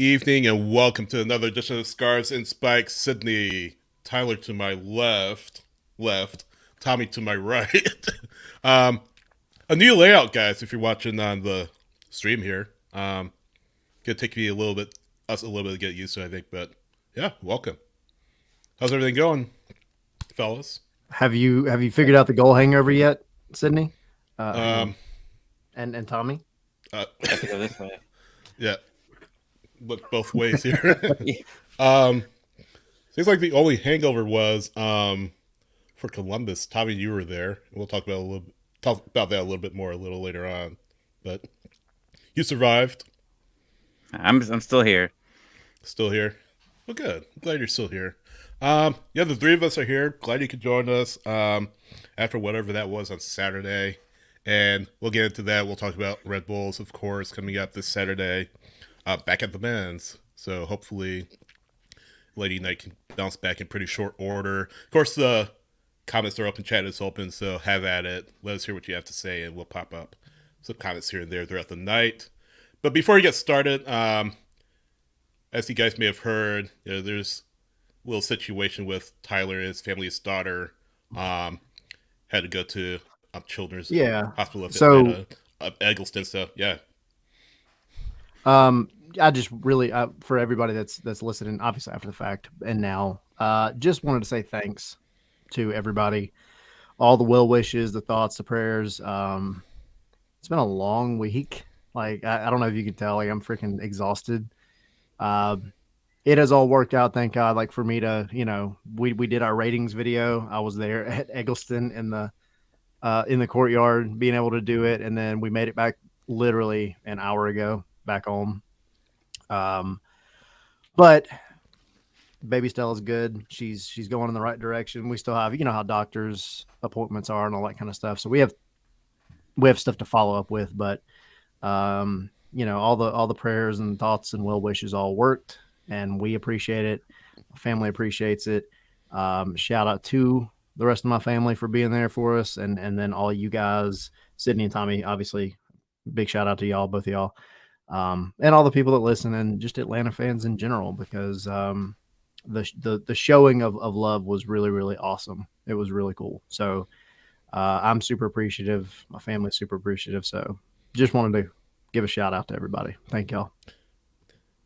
evening, and welcome to another edition of Scars and Spikes. Sydney, Tyler to my left, Tommy to my right. um, a new layout, guys. If you're watching on the stream here, gonna take me us a little bit to get used to, I think. But yeah, welcome. How's everything going, fellas? Have you figured out the goal hangover yet, Sydney? Um, and Tommy? I have to go this way. yeah, look both ways here. um, Seems like the only hangover was for Columbus. Tommy, you were there. We'll talk about that a little bit more a little later on. But you survived. I'm still here. Still here. Well, good. I'm glad you're still here. Yeah, the three of us are here. Glad you could join us after whatever that was on Saturday. And we'll get into that. We'll talk about Red Bulls, of course, coming up this Saturday back at the men's. So hopefully Lady Night can bounce back in pretty short order. Of course, the comments are open, chat is open, so have at it. Let us hear what you have to say, and we'll pop up some comments here and there throughout the night. But before we get started, as you guys may have heard, there's a little situation with Tyler and his family. His daughter had to go to Children's Hospital of Eggleston. So yeah. I just really for everybody that's listening, obviously after the fact and now, just wanted to say thanks to everybody, all the well wishes, the thoughts, the prayers. It's been a long week. Like I don't know if you can tell, like I'm freaking exhausted. It has all worked out, thank God. Like for me to, we did our ratings video. I was there at Eggleston in the courtyard, being able to do it, and then we made it back literally an hour ago back home. But baby Stella's good. She's going in the right direction. We still have, how doctors' appointments are and all that kind of stuff. So we have stuff to follow up with, but all the prayers and thoughts and well wishes all worked, and we appreciate it. My family appreciates it. Shout out to the rest of my family for being there for us, and then all you guys, Sydney and Tommy, obviously, big shout out to y'all, both of y'all. And all the people that listen, and just Atlanta fans in general, because the showing of love was really, really awesome. It was really cool. So I'm super appreciative. My family's super appreciative. So just wanted to give a shout out to everybody. Thank y'all.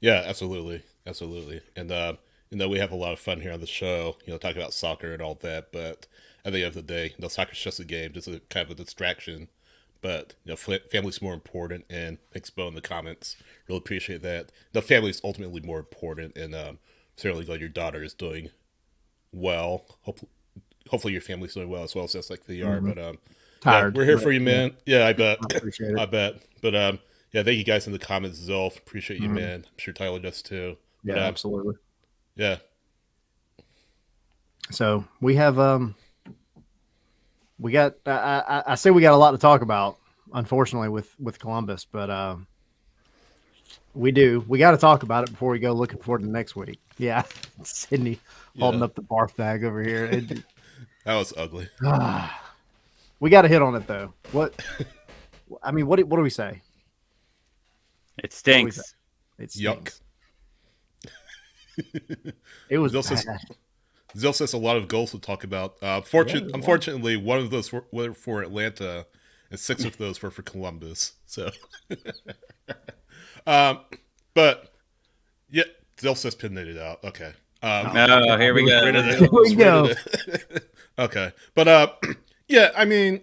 Yeah, absolutely. And we have a lot of fun here on the show, talking about soccer and all that, but at the end of the day, soccer's just a game, just a kind of a distraction. But family's more important, and thanks, Bo, in the comments. Really appreciate that. The family's ultimately more important, and certainly glad your daughter is doing well. Hopefully your family's doing well as well, as like they are. Mm-hmm. But tired. We're here for you, man. Yeah, I bet. I appreciate it. I bet. But yeah, thank you guys in the comments, Zolf. Appreciate you, man. I'm sure Tyler does too. Yeah, But, absolutely. Yeah. So we have we got I say we got a lot to talk about, unfortunately, with Columbus, but we got to talk about it before we go looking forward to next week. Yeah. Sydney holding up the barf bag over here. That was ugly. We got to hit on it though. What do we say? It stinks. It stinks. Yuck. It was Zill says a lot of goals to talk about. Unfortunately, one of those were for Atlanta, and 6 of those were for Columbus. So, but yeah, Zill says pinning it out. Okay. Here we go. Here we go. Okay, but yeah, I mean,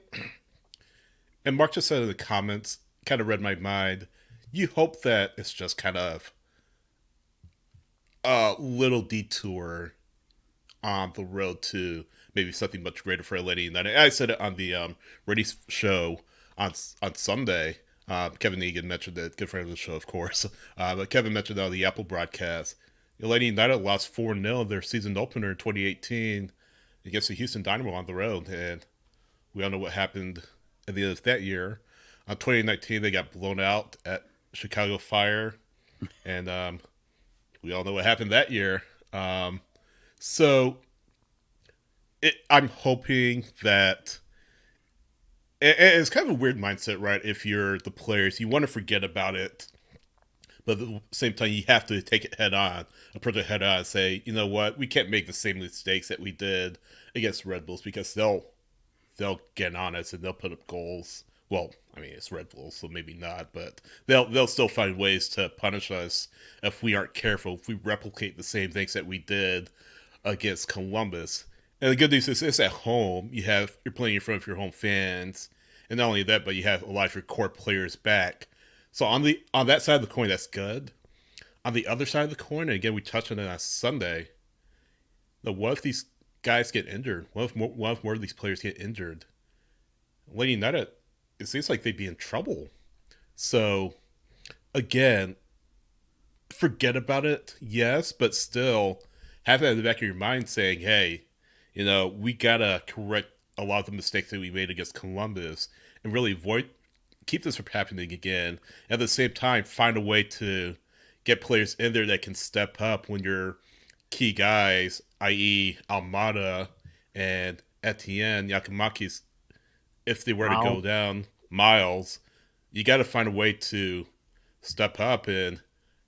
and Mark just said in the comments, kind of read my mind. You hope that it's just kind of a little detour on the road to maybe something much greater for Atlanta United. I said it on the Reddy's show on Sunday. Kevin Egan mentioned it, good friend of the show, of course. But Kevin mentioned on the Apple broadcast, Atlanta United lost 4-0 their season opener in 2018 against the Houston Dynamo on the road, and we all know what happened at the end of that year. 2019, they got blown out at Chicago Fire, and we all know what happened that year. So I'm hoping that it's kind of a weird mindset, right? If you're the players, you want to forget about it but at the same time, you have to take it head on, approach it head on, and say, you know what, we can't make the same mistakes that we did against Red Bulls because they'll get on us and they'll put up goals. Well, I mean it's Red Bulls, so maybe not, but they'll still find ways to punish us if we aren't careful. If we replicate the same things that we did against Columbus. And the good news is it's at home. You're playing in front of your home fans, and not only that, but you have a lot of your core players back. So on that side of the coin, that's good. On the other side of the coin, and again we touched on it on Sunday. What if these guys get injured? What if more of these players get injured? Lady United, it seems like they'd be in trouble. So again, forget about it, yes, but still have that in the back of your mind saying, hey, we gotta correct a lot of the mistakes that we made against Columbus and really keep this from happening again. At the same time, find a way to get players in there that can step up when your key guys, i.e. Almada and Etienne, Yakimakis, if they were to go down, Miles, you got to find a way to step up and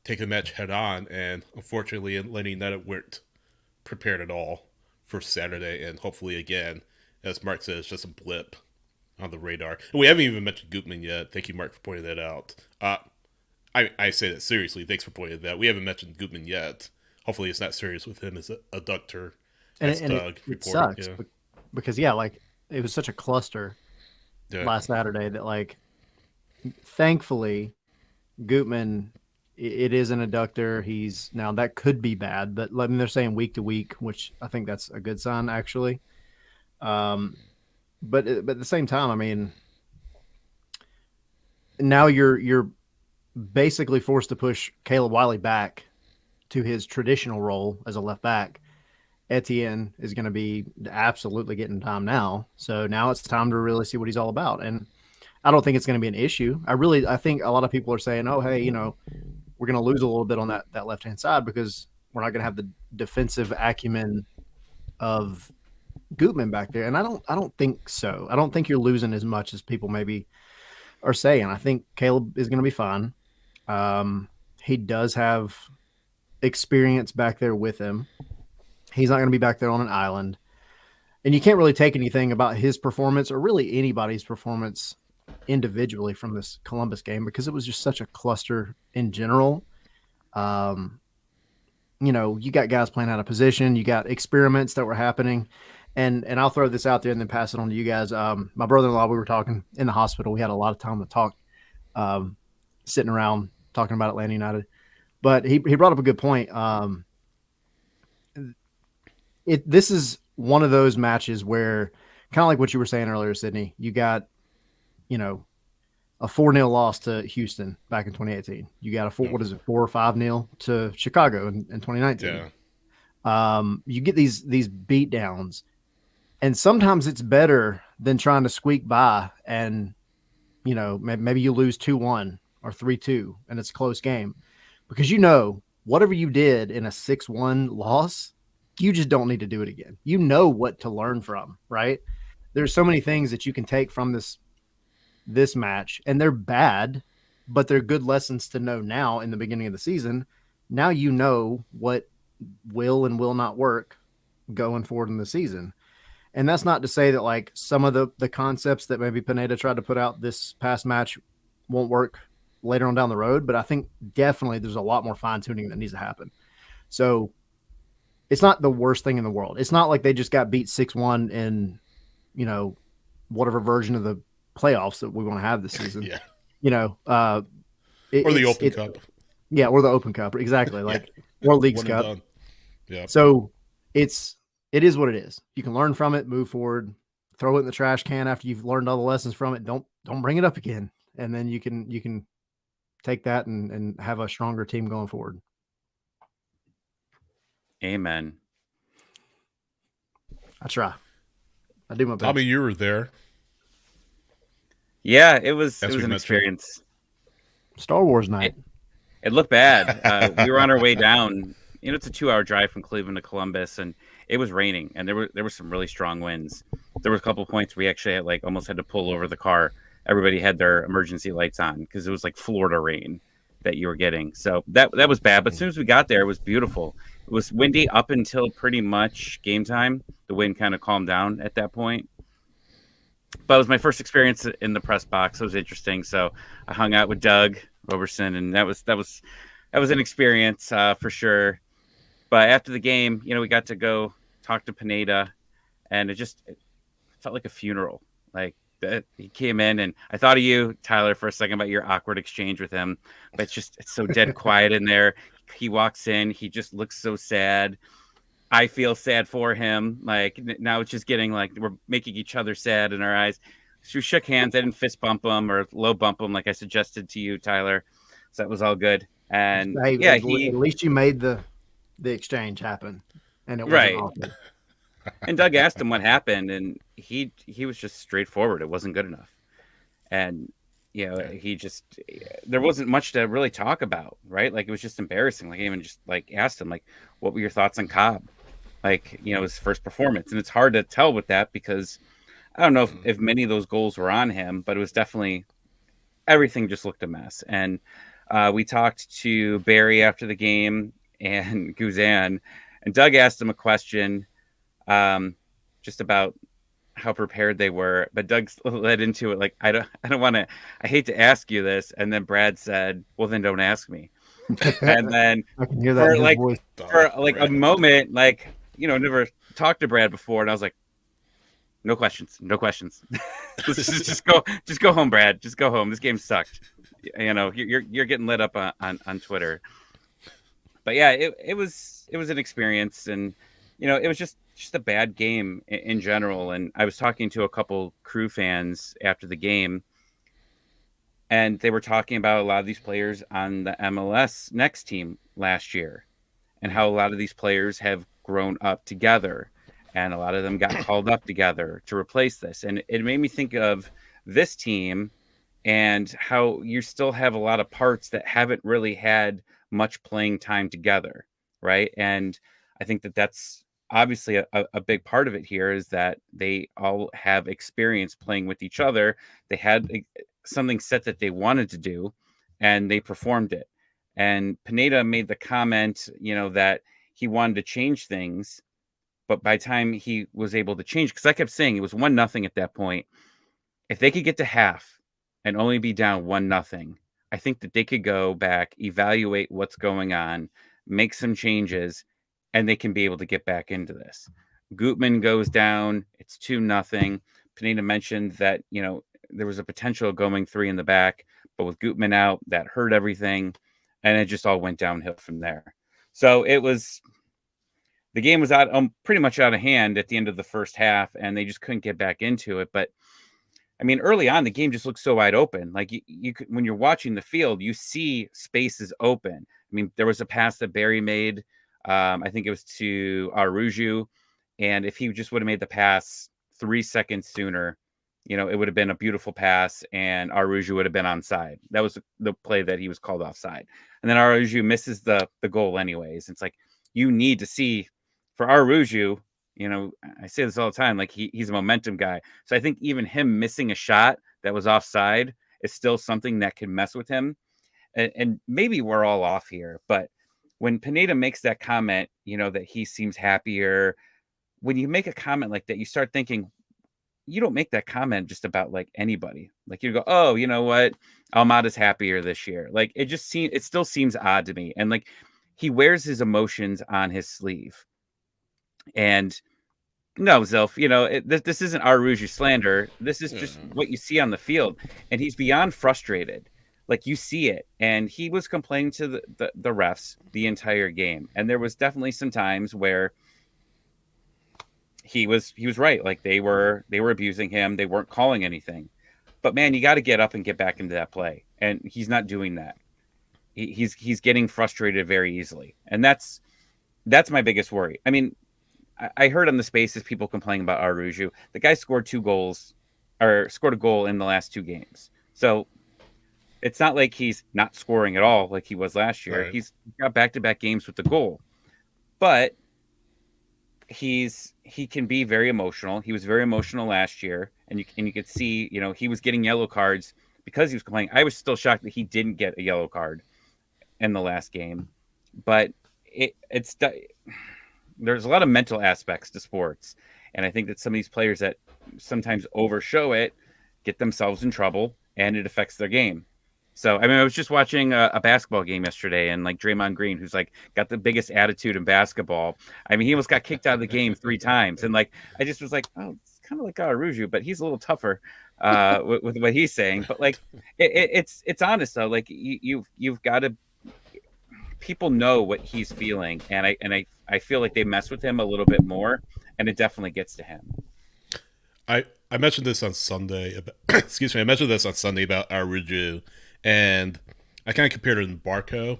take the match head on. And unfortunately, Atlanta United weren't prepared at all for Saturday. And hopefully, again, as Mark says, just a blip on the radar. And we haven't even mentioned Gutman yet. Thank you, Mark, for pointing that out. I say that seriously. Thanks for pointing that out. We haven't mentioned Gutman yet. Hopefully, it's not serious with him as a adductor. And it sucks because like it was such a cluster last Saturday that like thankfully Gutman, it is an adductor. He's now that could be bad, but they're saying week to week, which I think that's a good sign actually. But at the same time, I mean, now you're basically forced to push Caleb Wiley back to his traditional role as a left back. Etienne is going to be absolutely getting time now. So now it's time to really see what he's all about. And I don't think it's going to be an issue. I think a lot of people are saying, oh, hey, we're going to lose a little bit on that left-hand side because we're not going to have the defensive acumen of Gutman back there. And I don't think so. I don't think you're losing as much as people maybe are saying. I think Caleb is going to be fine. He does have experience back there with him. He's not going to be back there on an island. And you can't really take anything about his performance or really anybody's performance individually from this Columbus game because it was just such a cluster in general. You got guys playing out of position. You got experiments that were happening. And I'll throw this out there and then pass it on to you guys. My brother-in-law, we were talking in the hospital. We had a lot of time to talk, sitting around talking about Atlanta United. But he brought up a good point. This is one of those matches where, kind of like what you were saying earlier, Sydney, you got, a 4-0 loss to Houston back in 2018. You got a 4 or 5-0 to Chicago in 2019. Yeah. You get these beat downs, and sometimes it's better than trying to squeak by and, maybe you lose 2-1 or 3-2 and it's a close game because, whatever you did in a 6-1 loss, you just don't need to do it again. You know what to learn from, right? There's so many things that you can take from this match, and they're bad, but they're good lessons to know now in the beginning of the season. Now you know what will and will not work going forward in the season. And that's not to say that like some of the concepts that maybe Pineda tried to put out this past match won't work later on down the road, but I think definitely there's a lot more fine-tuning that needs to happen. So it's not the worst thing in the world. It's not like they just got beat 6-1 in, whatever version of the playoffs that we want to have this season. Yeah. Or the Open Cup. Yeah, or the Open Cup. Exactly. Like or Leagues Cup. Yeah. So it is what it is. You can learn from it, move forward, throw it in the trash can after you've learned all the lessons from it. Don't bring it up again. And then you can take that and have a stronger team going forward. Amen. I try. I do my best. Tommy, you were there. Yeah, it was an experience. Star Wars night. It looked bad. We were on our way down. It's a 2-hour drive from Cleveland to Columbus, and it was raining, and there were some really strong winds. There were a couple of points we actually almost had to pull over the car. Everybody had their emergency lights on because it was like Florida rain. that you were getting. So that was bad. But as soon as we got there, it was beautiful. It was windy up until pretty much game time. The wind kind of calmed down at that point. But it was my first experience in the press box. It was interesting. So I hung out with Doug Roberson, and that was an experience for sure. But after the game, we got to go talk to Pineda, and it felt like a funeral. Like that, he came in, and I thought of you, Tyler, for a second about your awkward exchange with him. But it's so dead quiet in there. He walks in, he just looks so sad. I feel sad for him. Like now it's just getting like we're making each other sad in our eyes. So we shook hands. I didn't fist bump him or low bump him like I suggested to you, Tyler. So that was all good. And Hey, yeah, at least you made the exchange happen, and it wasn't right. awkward. And Doug asked him what happened, and he was just straightforward. It wasn't good enough, and there wasn't much to really talk about, right? Like it was just embarrassing. Like I even just like asked him like, what were your thoughts on Cobb? Like his first performance, and it's hard to tell with that because I don't know if many of those goals were on him, but it was definitely everything just looked a mess. And we talked to Barry after the game and Guzan, and Doug asked him a question just about how prepared they were, but Doug led into it like I don't want to. I hate to ask you this, and then Brad said, "Well, then don't ask me." And then I can hear that in his voice. for a moment, like never talked to Brad before, and I was like, no questions. just go home, Brad. Just go home. This game sucked. You're getting lit up on Twitter. But yeah, it was an experience, and it was just a bad game in general. And I was talking to a couple Crew fans after the game, and they were talking about a lot of these players on the MLS Next team last year, and how a lot of these players have grown up together, and a lot of them got called up together to replace this. And it made me think of this team and how you still have a lot of parts that haven't really had much playing time together, right? And I think that's obviously a big part of it here is that they all have experience playing with each other. They had something set that they wanted to do, and they performed it. And Pineda made the comment, that he wanted to change things, but by the time he was able to change, because I kept saying it was 1-0 at that point. If they could get to half and only be down 1-0, I think that they could go back, evaluate what's going on, make some changes, and they can be able to get back into this. Gutman goes down. It's 2-0. Pineda mentioned that, there was a potential of going 3 in the back, but with Gutman out, that hurt everything. And it just all went downhill from there. So the game was pretty much out of hand at the end of the first half, and they just couldn't get back into it. But I mean, early on, the game just looked so wide open. Like you could, when you're watching the field, you see spaces open. I mean, there was a pass that Barry made. I think it was to Aruju. And if he just would have made the pass 3 seconds sooner, it would have been a beautiful pass, and Aruju would have been onside. That was the play that he was called offside. And then Aruju misses the goal anyways. It's like, you need to see for Aruju, I say this all the time, like he's a momentum guy. So I think even him missing a shot that was offside is still something that can mess with him. And maybe we're all off here, but when Pineda makes that comment, that he seems happier, when you make a comment like that, you start thinking, you don't make that comment just about like anybody. Like you go, oh, you know what? Almada's happier this year. Like it still seems odd to me. And like he wears his emotions on his sleeve. And no, Zilf, this isn't Aruju slander. This is just what you see on the field. And he's beyond frustrated. Like you see it. And he was complaining to the refs the entire game. And there was definitely some times where he was right. Like they were abusing him. They weren't calling anything. But man, you got to get up and get back into that play. And he's not doing that. He's getting frustrated very easily. And that's my biggest worry. I mean, I heard on the spaces people complaining about Aruju. The guy scored 2 goals or scored a goal in the last 2 games. So it's not like he's not scoring at all like he was last year. Right. He's got back-to-back games with the goal. But he can be very emotional. He was very emotional last year, and you could see, he was getting yellow cards because he was complaining. I was still shocked that he didn't get a yellow card in the last game, but there's a lot of mental aspects to sports, and I think that some of these players that sometimes overshow it get themselves in trouble, and it affects their game. So, I mean, I was just watching a basketball game yesterday, and like Draymond Green, who's like got the biggest attitude in basketball. I mean, he almost got kicked out of the game 3 times, and like I just was like, oh, it's kind of like Aruju, but he's a little tougher with what he's saying. But like, it's honest though. Like you've got to, people know what he's feeling, and I feel like they mess with him a little bit more, and it definitely gets to him. I mentioned this on Sunday. About, excuse me. I mentioned this on Sunday about Aruju, and I kind of compared it to Barco,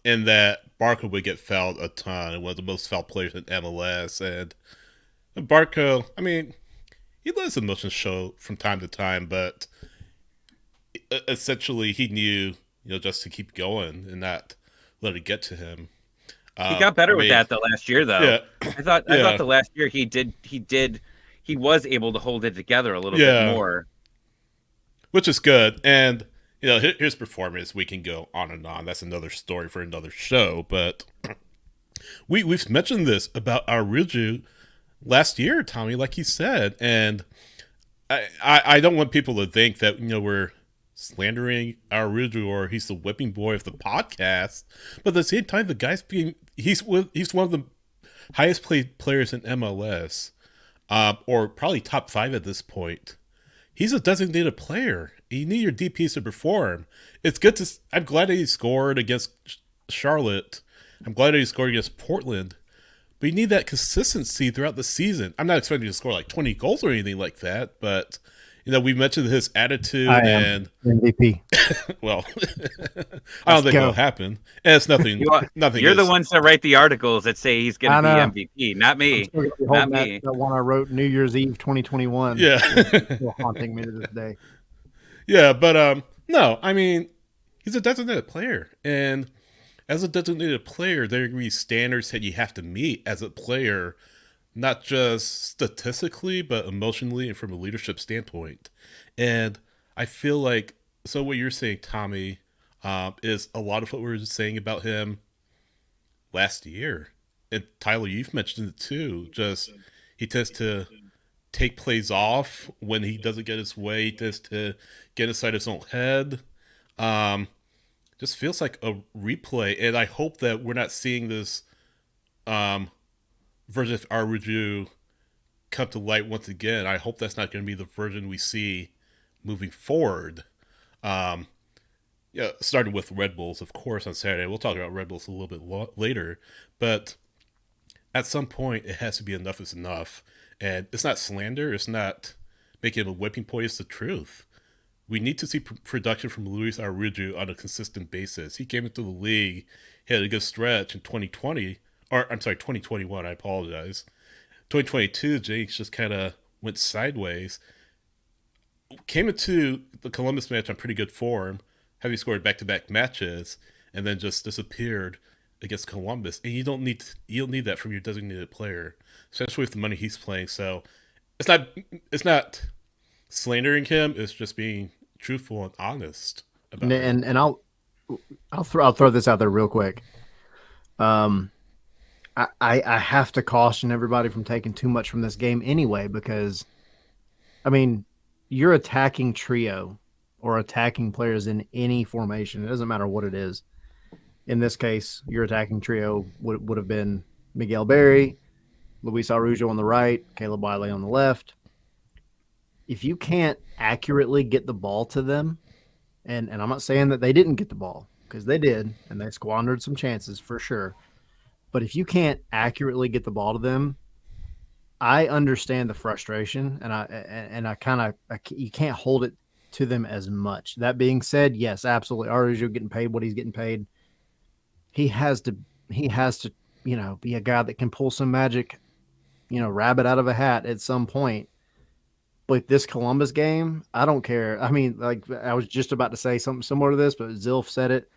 in that Barco would get fouled a ton and one of the most fouled players in MLS. And Barco, I mean, he lets emotions show from time to time, but essentially he knew, just to keep going and not let it get to him. He got better with that the last year, though. Yeah, I thought the last year he was able to hold it together a little bit more, which is good. And his performance, we can go on and on. That's another story for another show. But we've mentioned this about Aruju last year, Tommy, like he said, and I don't want people to think that we're slandering Aruju or he's the whipping boy of the podcast, but at the same time, the guy's he's one of the highest paid players in MLS, or probably top 5 at this point. He's a designated player. You need your DPs to perform. It's good to. I'm glad that he scored against Charlotte. I'm glad that he scored against Portland. But you need that consistency throughout the season. I'm not expecting you to score like 20 goals or anything like that, but we mentioned his attitude and MVP. Well, I don't think it'll happen. And it's nothing. Nothing. You're the ones that write the articles that say he's going to be MVP, not me. Not me. That one I wrote New Year's Eve 2021. Yeah, still haunting me to this day. Yeah, but no, I mean, he's a designated player, and as a designated player, there are going to be standards that you have to meet as a player, not just statistically, but emotionally and from a leadership standpoint. And I feel like, so what you're saying, Tommy, is a lot of what we were saying about him last year. And Tyler, you've mentioned it too. Just, he tends to take plays off when he doesn't get his way. He tends to get inside his own head. Just feels like a replay, and I hope that we're not seeing this version of Aruju come to light once again. I hope that's not going to be the version we see moving forward. Starting with Red Bulls, of course, on Saturday. We'll talk about Red Bulls a little bit later, but at some point, it has to be enough is enough. And it's not slander. It's not making it a whipping point. It's the truth. We need to see production from Luis Aruju on a consistent basis. He came into the league, he had a good stretch in 2020, or I'm sorry, 2021, I apologize. 2022, Jinx just kind of went sideways. Came into the Columbus match on pretty good form, having scored back-to-back matches, and then just disappeared against Columbus. And you don't need that from your designated player, especially with the money he's playing. So it's not slandering him, it's just being truthful and honest about it. And I'll throw this out there real quick. I have to caution everybody from taking too much from this game anyway, because I mean, your attacking trio or attacking players in any formation, it doesn't matter what it is. In this case, your attacking trio would have been Miguel Berry, Luis Arujo on the right, Caleb Wiley on the left. If you can't accurately get the ball to them, and I'm not saying that they didn't get the ball, because they did, and they squandered some chances for sure. But if you can't accurately get the ball to them, I understand the frustration, and I kind of you can't hold it to them as much. That being said, yes, absolutely, Arujo getting paid what he's getting paid. He has to, be a guy that can pull some magic, rabbit out of a hat at some point. But this Columbus game, I don't care. I mean, like I was just about to say something similar to this, but Zilf said it.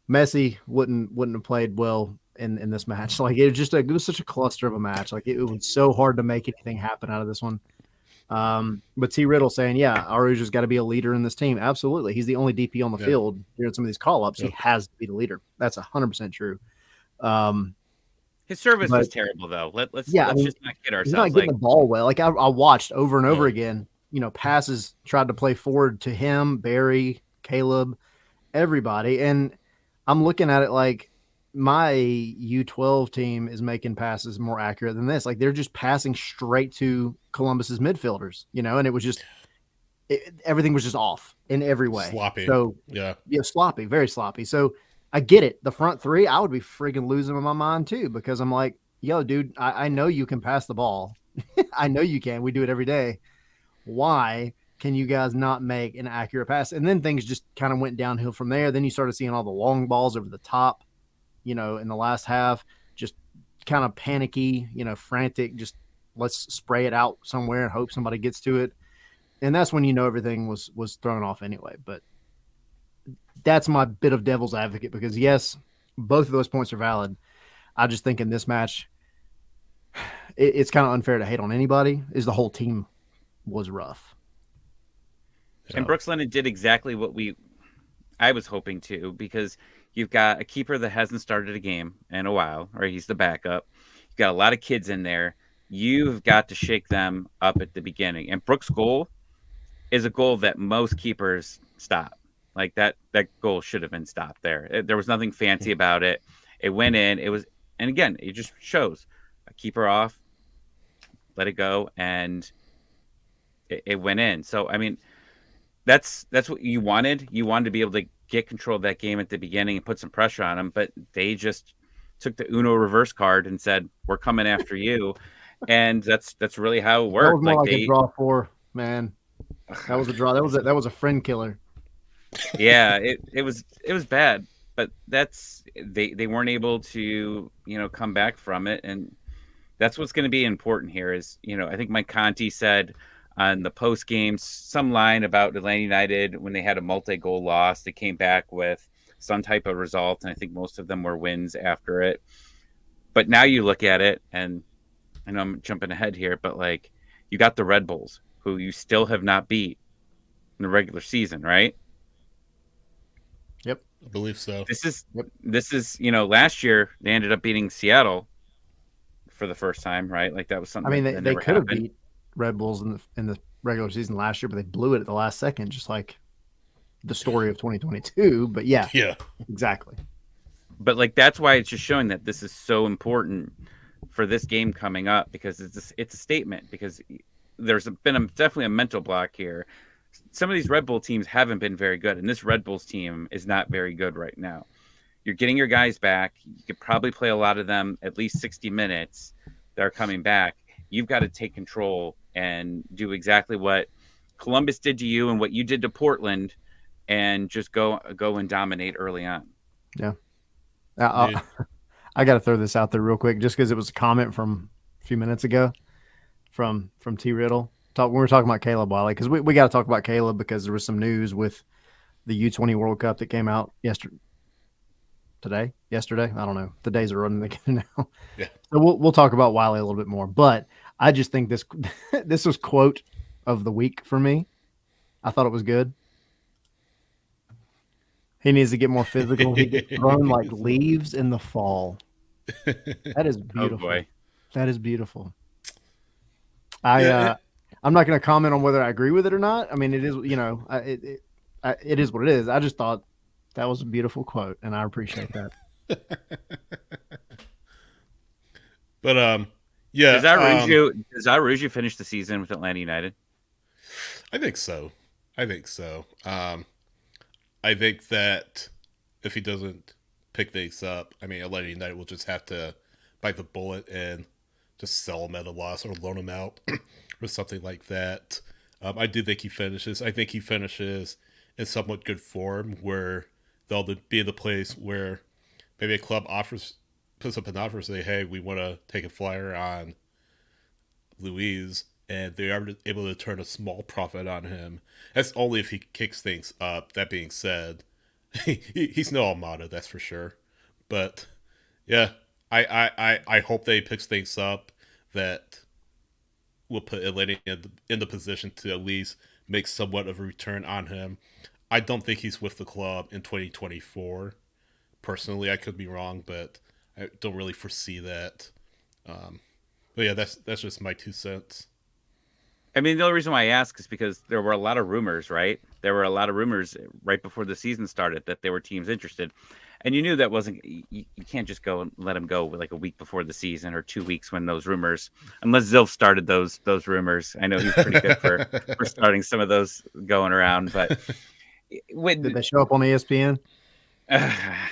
Messi wouldn't have played well in this match. Like it was such a cluster of a match. Like it was so hard to make anything happen out of this one. But T. Riddle saying, yeah, Aruja's got to be a leader in this team. Absolutely. He's the only DP on the Yeah. field during some of these call ups. He Yep. has to be the leader. That's 100% true. His service But was terrible, though. Let's yeah, I mean, just not kid he's not ourselves. getting Like, the ball well. Like I watched over and over No. again, passes tried to play forward to him, Barry, Caleb, everybody. And I'm looking at it like my U12 team is making passes more accurate than this. Like they're just passing straight to Columbus's midfielders, and it was just everything was just off in every way. Sloppy. So Yeah. sloppy, very sloppy. So I get it. The front three, I would be freaking losing my mind too, because I'm like, yo, dude, I know you can pass the ball. I know you can. We do it every day. Why can you guys not make an accurate pass? And then things just kind of went downhill from there. Then you started seeing all the long balls over the top, in the last half, just kind of panicky, frantic, just let's spray it out somewhere and hope somebody gets to it. And that's when everything was thrown off anyway. But that's my bit of devil's advocate, because yes, both of those points are valid. I just think in this match, it's kind of unfair to hate on anybody. Is the whole team was rough. and Brooks Lennon did exactly what I was hoping to, because you've got a keeper that hasn't started a game in a while, or he's the backup. You've got a lot of kids in there. You've got to shake them up at the beginning. And Brooks' goal is a goal that most keepers stop. Like that goal should have been stopped there. There was nothing fancy about it. It went in. And again, it just shows a keeper off, let it go, and it went in. So I mean, that's what you wanted. You wanted to be able to get control of that game at the beginning and put some pressure on them, but they just took the Uno reverse card and said, "We're coming after you," and that's really how it worked. That was more like a draw four, man. That was a draw. That was a friend killer. Yeah, it was bad, but they weren't able to come back from it, and that's what's going to be important here. Is I think Mike Conti said on the post game some line about Atlanta United when they had a multi-goal loss, they came back with some type of result, and I think most of them were wins after it. But now you look at it, and I know I'm jumping ahead here, but like you got the Red Bulls, who you still have not beat in the regular season, right? Yep, I believe so. This is last year they ended up beating Seattle for the first time, right? Like that was something. I mean, that they never could have happened. beat Red Bulls in the regular season last year, but they blew it at the last second, just like the story of 2022. But yeah, exactly. But like that's why it's just showing that this is so important for this game coming up, because it's a statement, because there's been definitely a mental block here. Some of these Red Bull teams haven't been very good, and this Red Bulls team is not very good right now. You're getting your guys back. You could probably play a lot of them at least 60 minutes. They're coming back. You've got to take control and do exactly what Columbus did to you and what you did to Portland, and just go and dominate early on. Yeah. I got to throw this out there real quick, just because it was a comment from a few minutes ago from T. Riddle. When we were talking about Caleb Wiley, because we got to talk about Caleb, because there was some news with the U20 World Cup that came out yesterday. I don't know. The days are running together now. Yeah. So we'll talk about Wiley a little bit more, but I just think this was quote of the week for me. I thought it was good. He needs to get more physical. He gets thrown like leaves in the fall. That is beautiful. Oh boy. That is beautiful. I'm not going to comment on whether I agree with it or not. I mean, it is, it is what it is. I just thought that was a beautiful quote, and I appreciate that. But yeah. Does Arujo finish the season with Atlanta United? I think so. I think that if he doesn't pick things up, I mean, Atlanta United will just have to bite the bullet and just sell him at a loss or loan him out or something like that. I do think he finishes. I think he finishes in somewhat good form, where they'll be in the place where maybe a club puts up an offer, say, hey, we want to take a flyer on Louise, and they are able to turn a small profit on him. That's only if he kicks things up. That being said, he's no Almada, that's for sure. But yeah, I hope that he picks things up, that will put Atlanta in the position to at least make somewhat of a return on him. I don't think he's with the club in 2024. Personally, I could be wrong, but I don't really foresee that. Um, but yeah, that's just my 2 cents. I mean, the only reason why I ask is because there were a lot of rumors, right? There were a lot of rumors right before the season started that there were teams interested. And you knew that wasn't, you can't just go and let him go like a week before the season or 2 weeks when those rumors, unless Zilf started those rumors. I know he's pretty good for starting some of those going around, but Did they show up on ESPN? I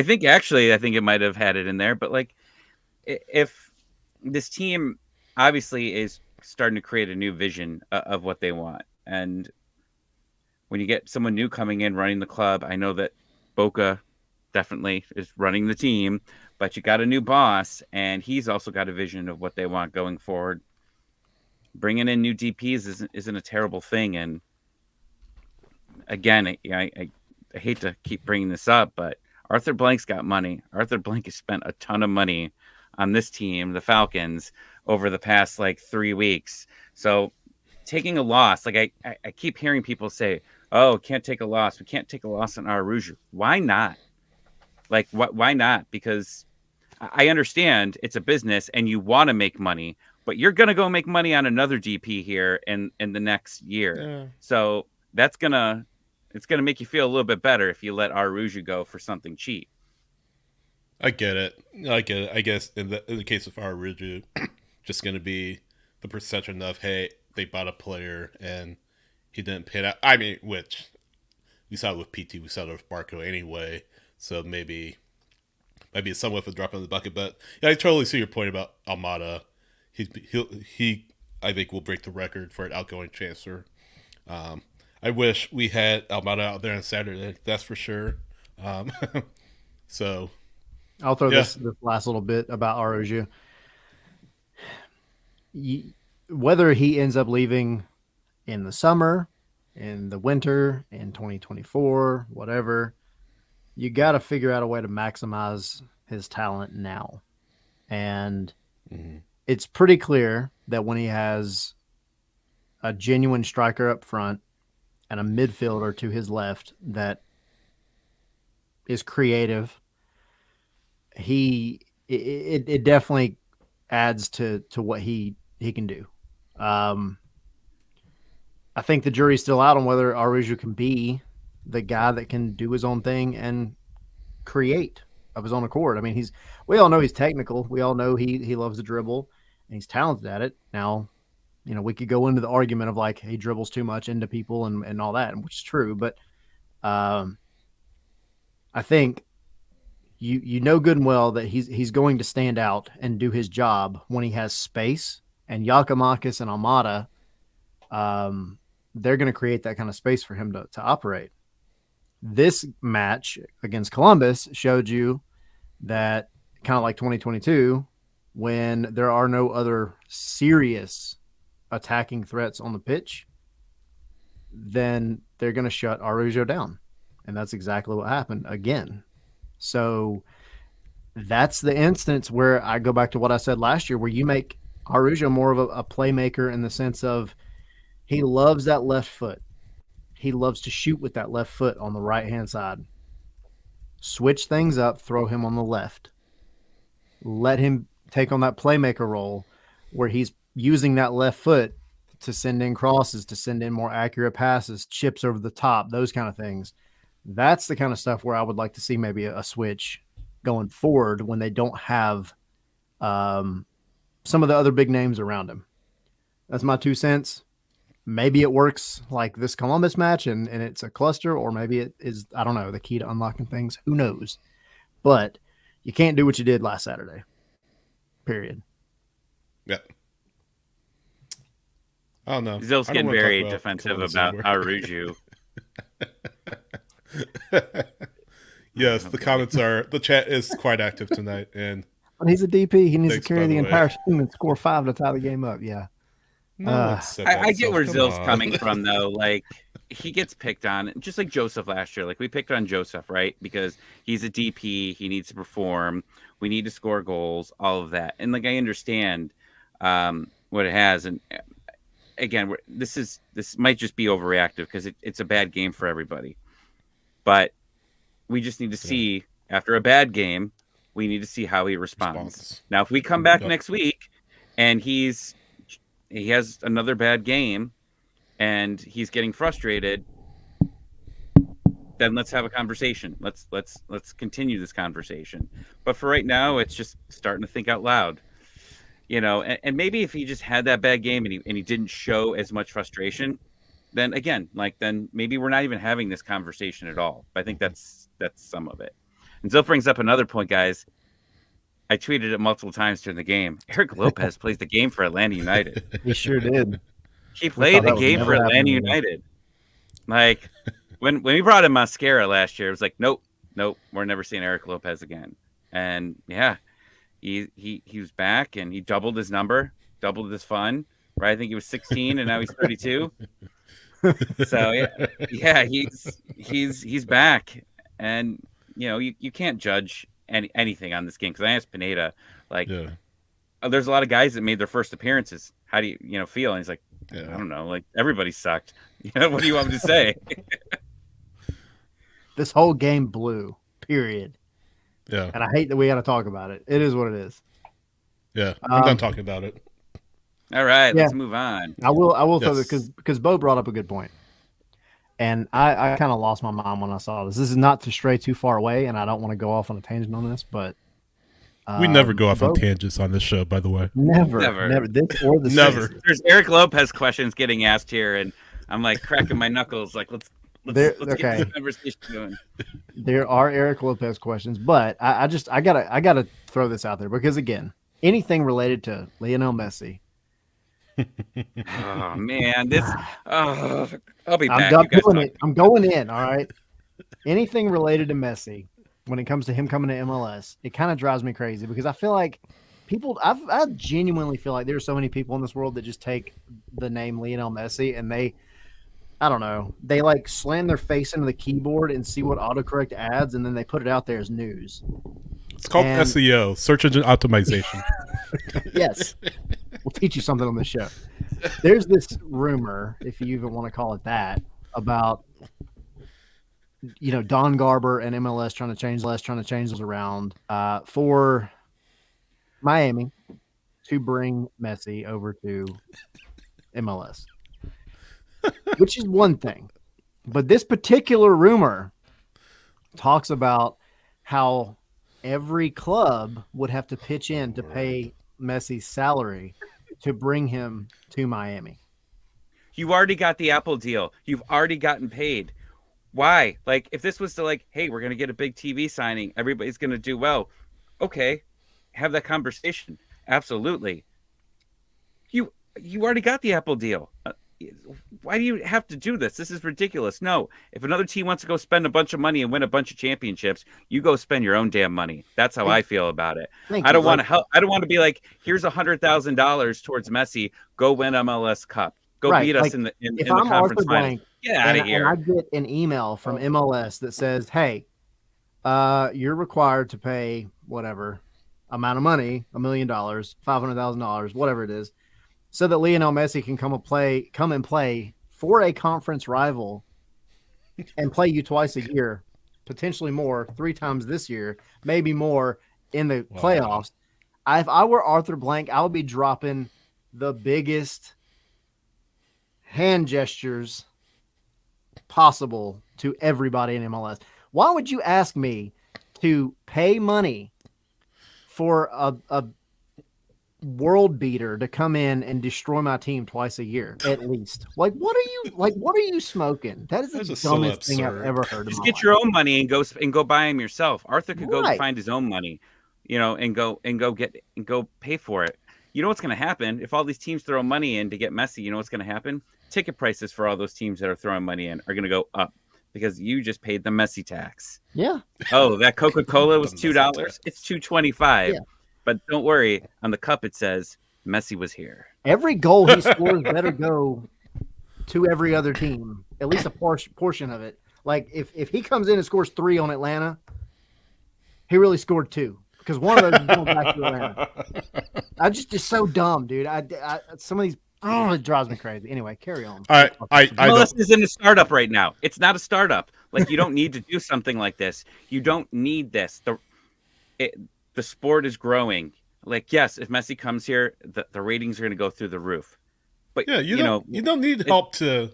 think actually, I think it might have had it in there, but like if this team obviously is starting to create a new vision of what they want. And when you get someone new coming in running the club, I know that Boca definitely is running the team, but you got a new boss and he's also got a vision of what they want going forward. Bringing in new DPs isn't a terrible thing. And again, I hate to keep bringing this up, but Arthur Blank's got money. Arthur Blank has spent a ton of money on this team, the Falcons, over the past like 3 weeks. So taking a loss, like I keep hearing people say, oh, can't take a loss. We can't take a loss on Araújo. Why not? Like, why not? Because I understand it's a business and you want to make money, but you're going to go make money on another DP here in the next year. Yeah. So it's going to make you feel a little bit better if you let Araújo go for something cheap. I get it. I guess in the case of Araújo, just going to be the perception of, hey, they bought a player and he didn't pay out. I mean, which we saw it with PT, we saw it with Barco anyway. So maybe it's somewhat of a drop in the bucket. But yeah, I totally see your point about Almada. He I think will break the record for an outgoing transfer. I wish we had Almada out there on Saturday. That's for sure. So I'll throw this last little bit about Araújo. Whether he ends up leaving in the summer, in the winter, in 2024, whatever, you got to figure out a way to maximize his talent now. And it's pretty clear that when he has a genuine striker up front and a midfielder to his left that is creative, it definitely adds to what he can do. I think the jury's still out on whether Araújo can be the guy that can do his own thing and create of his own accord. I mean, we all know he's technical. We all know he loves to dribble and he's talented at it. Now, you know, we could go into the argument of like he dribbles too much into people and all that, which is true. But I think you know good and well that he's going to stand out and do his job when he has space. And Giakoumakis and Almada, they're going to create that kind of space for him to operate. This match against Columbus showed you that kind of like 2022, when there are no other serious attacking threats on the pitch, then they're going to shut Araújo down. And that's exactly what happened again. So that's the instance where I go back to what I said last year, where you make Araújo more of a playmaker in the sense of he loves that left foot. He loves to shoot with that left foot on the right-hand side. Switch things up, throw him on the left. Let him take on that playmaker role where he's using that left foot to send in crosses, to send in more accurate passes, chips over the top, those kind of things. That's the kind of stuff where I would like to see maybe a switch going forward when they don't have some of the other big names around him. That's my 2 cents. Maybe it works like this Columbus match and it's a cluster, or maybe it is, I don't know, the key to unlocking things. Who knows? But you can't do what you did last Saturday. Period. Yeah. I don't know. Zill's getting very defensive about Araújo. Yes, the comments the chat is quite active tonight. And he's a DP. He needs to carry the entire team and score 5 to tie the game up. Yeah. I get where Zill's coming from, though. Like, he gets picked on, just like Joseph last year. Like, we picked on Joseph, right? Because he's a DP. He needs to perform. We need to score goals, all of that. And, like, I understand what it has. And again, this might just be overreactive because it's a bad game for everybody. But we just need to see after a bad game, we need to see how he responds. Now, if we come back next week and he has another bad game and he's getting frustrated, then let's have a conversation. Let's continue this conversation. But for right now, it's just starting to think out loud. And maybe if he just had that bad game and he didn't show as much frustration, then again, then maybe we're not even having this conversation at all. But I think that's some of it. And Zill brings up another point, guys. I tweeted it multiple times during the game. Eric Lopez plays the game for Atlanta United. He sure did. He played the game for Atlanta United. Like when we brought in Mascara last year, it was like, nope, we're never seeing Eric Lopez again. And yeah, he was back and he doubled his number, doubled his fun. Right? I think he was 16 and now he's 32. So yeah, he's back, and you can't judge anything on this game because I asked Pineda there's a lot of guys that made their first appearances. How do you feel? And he's like, I don't know, like everybody sucked. What do you want me to say? This whole game blew. Period. Yeah, and I hate that we got to talk about it. It is what it is. Yeah, I'm done talking about it. All right, let's move on. I will throw this because Bo brought up a good point. And I kind of lost my mind when I saw this. This is not to stray too far away, and I don't want to go off on a tangent on this, but we never go off on tangents on this show, by the way. Never. This or the never. series. There's Eric Lopez questions getting asked here, and I'm like cracking my knuckles. Like let's get this conversation going. There are Eric Lopez questions, but I gotta throw this out there because again, anything related to Lionel Messi. Oh man, I'll be back. I'm going in. All right. Anything related to Messi, when it comes to him coming to MLS, it kind of drives me crazy because I feel like I genuinely feel like there are so many people in this world that just take the name Lionel Messi and I don't know, they like slam their face into the keyboard and see what autocorrect adds, and then they put it out there as news. It's called SEO, search engine optimization. Yes. We'll teach you something on the show. There's this rumor, if you even want to call it that, about Don Garber and MLS trying to change those around for Miami to bring Messi over to MLS, which is one thing. But this particular rumor talks about how every club would have to pitch in to pay Messi's salary to bring him to Miami. You already got the Apple deal. You've already gotten paid. Why? Like, if this was to hey, we're going to get a big TV signing, everybody's going to do well. Okay, have that conversation. Absolutely. You already got the Apple deal. Why do you have to do this? This is ridiculous. No, if another team wants to go spend a bunch of money and win a bunch of championships, you go spend your own damn money. That's how I feel about it. I don't want to help. I don't want to be like, here's $100,000 towards Messi. Go win MLS Cup. Go beat us in the conference final. Get out of here. And I get an email from MLS that says, "Hey, you're required to pay whatever amount of money, $1 million, $500,000, whatever it is, so that Lionel Messi can come and play for a conference rival and play you twice a year, potentially more, 3 times this year, maybe more in the playoffs." If I were Arthur Blank, I would be dropping the biggest hand gestures possible to everybody in MLS. Why would you ask me to pay money for a world beater to come in and destroy my team twice a year at least? What are you smoking? That is the dumbest thing I've ever heard. Just get your own money and go buy him yourself. Arthur could go find his own money, and go pay for it. You know what's going to happen if all these teams throw money in to get Messi? You know what's going to happen? Ticket prices for all those teams that are throwing money in are going to go up because you just paid the Messi tax. Yeah. Oh, that Coca-Cola was $2. It's $2.25. Yeah. But don't worry. On the cup, it says Messi was here. Every goal he scores better go to every other team, at least a portion of it. Like if he comes in and scores 3 on Atlanta, he really scored 2. because one of those is going back to Atlanta. I just so dumb, dude. Some of these, it drives me crazy. Anyway, carry on. I MLS don't. is in a startup right now. It's not a startup. Like, you don't need to do something like this. You don't need this. The sport is growing. Like, yes, if Messi comes here, the ratings are going to go through the roof. But Yeah, you don't need help to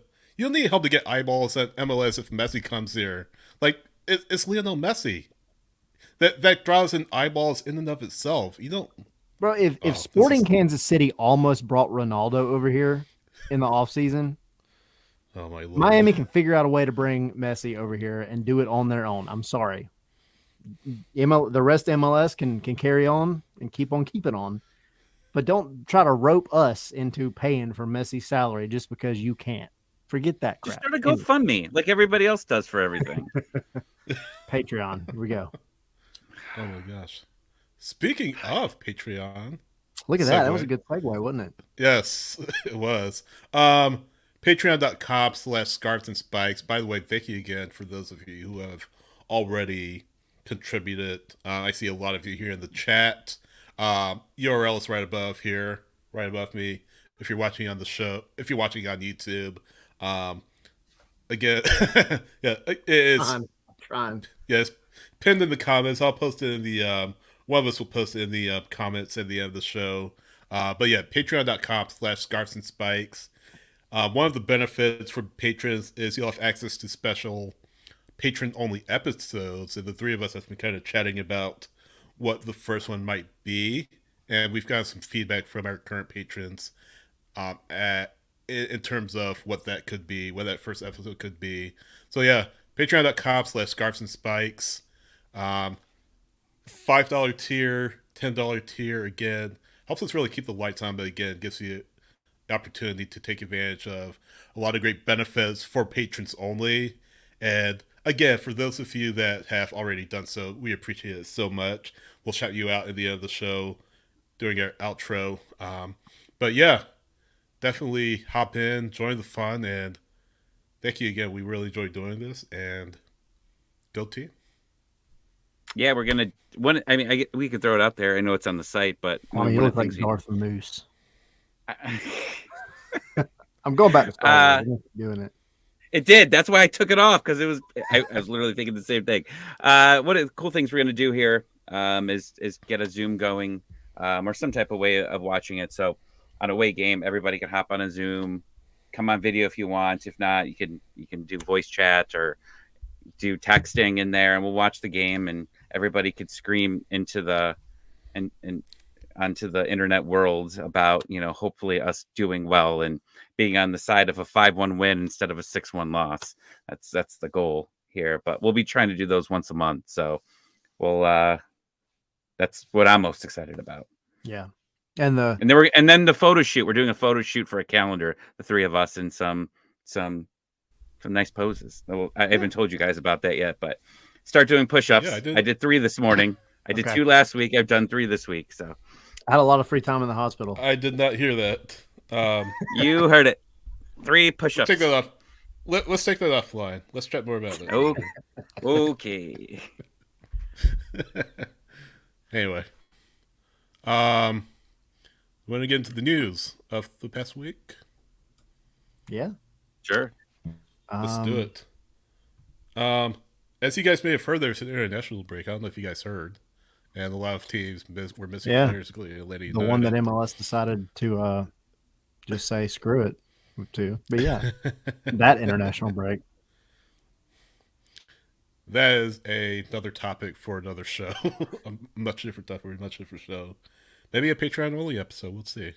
get eyeballs at MLS if Messi comes here. Like it's Lionel Messi that draws in eyeballs in and of itself. You don't, Bro, if Sporting Kansas City almost brought Ronaldo over here in the offseason, oh my Lord. Miami can figure out a way to bring Messi over here and do it on their own. I'm sorry. The rest of MLS can carry on and keep on keeping on. But don't try to rope us into paying for Messi's salary just because you can't. Forget that crap. Just start a GoFundMe like everybody else does for everything. Patreon. Here we go. Oh my gosh. Speaking of Patreon. Look at that. That was a good segue, wasn't it? Yes, it was. Patreon.com/scarves and spikes. By the way, thank you again for those of you who have already contributed. I see a lot of you here in the chat. URL is right above here, right above me. If you're watching on the show, if you're watching on YouTube, again, yeah, it's I'm trying. Yes, pinned in the comments. I'll post it in the one of us will post it in the comments at the end of the show. But yeah, patreon.com/scarves and spikes. One of the benefits for patrons is you'll have access to special patron-only episodes, and the three of us have been kind of chatting about what the first one might be, and we've got some feedback from our current patrons in terms of what that could be, what that first episode could be. So yeah, patreon.com/scarves and spikes. $5 tier, $10 tier, again, helps us really keep the lights on, but again, gives you the opportunity to take advantage of a lot of great benefits for patrons only. And again, for those of you that have already done so, we appreciate it so much. We'll shout you out at the end of the show during our outro. But yeah, definitely hop in, join the fun, and thank you again. We really enjoy doing this, and go team. Yeah, we're gonna. We could throw it out there. I know it's on the site, but You look like Darth Moose. I'm going back to Star Wars. Doing it. It did. That's why I took it off, because it was. I was literally thinking the same thing. One of the cool things we're gonna do here is get a Zoom going, or some type of way of watching it. So on a away game, everybody can hop on a Zoom, come on video if you want. If not, you can do voice chat or do texting in there, and we'll watch the game, and everybody could scream into the and onto the internet world about, hopefully us doing well and being on the side of a 5-1 win instead of a 6-1 loss. That's the goal here, but we'll be trying to do those once a month. So that's what I'm most excited about. Yeah. And then the photo shoot. We're doing a photo shoot for a calendar, the three of us, in some nice poses. I haven't told you guys about that yet, but start doing push-ups. Yeah, I did 3 this morning. I did 2 last week. I've done 3 this week. So I had a lot of free time in the hospital. I did not hear that. You heard it. 3 push-ups. Let's take that off. Let's take that offline. Let's chat more about it. Okay. Anyway, want to get into the news of the past week? Yeah. Sure. Let's do it. As you guys may have heard, there's an international break. I don't know if you guys heard. And a lot of teams were missing players. The one that MLS decided to just say screw it to. But yeah, that international break. That is another topic for another show. A much different topic, much different show. Maybe a Patreon only episode. We'll see.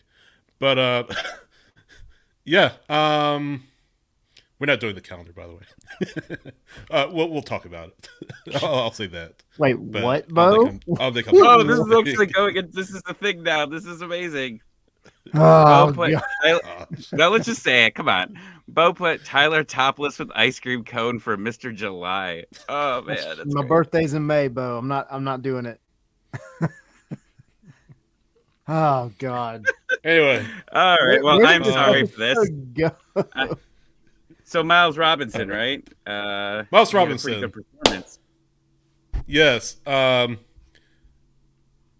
But yeah, we're not doing the calendar, by the way. We'll talk about it. I'll say that. Wait, but what, Bo? This is actually going. This is the thing now. This is amazing. Oh, now let's just say it. Come on. Bo put Tyler topless with ice cream cone for Mr. July. Oh man, that's my birthday's in May, Bo. I'm not doing it. Oh God. Anyway. All right. Well, I'm sorry for this. Go. So Miles Robinson, right? Miles Robinson. Pretty good performance. Yes.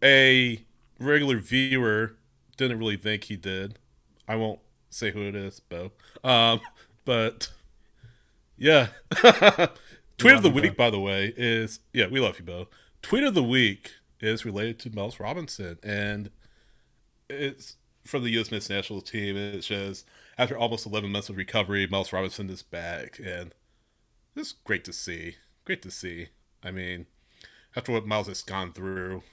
a regular viewer didn't really think he did. I won't say who it is, Bo. But yeah. We Tweet of love the you, Bo. week, by the way, is yeah, we love you, Bo. Tweet of the week is related to Miles Robinson, and it's from the U.S. men's national team. It says after almost 11 months of recovery, Miles Robinson is back, and it's great to see. Great to see. I mean, after what Miles has gone through,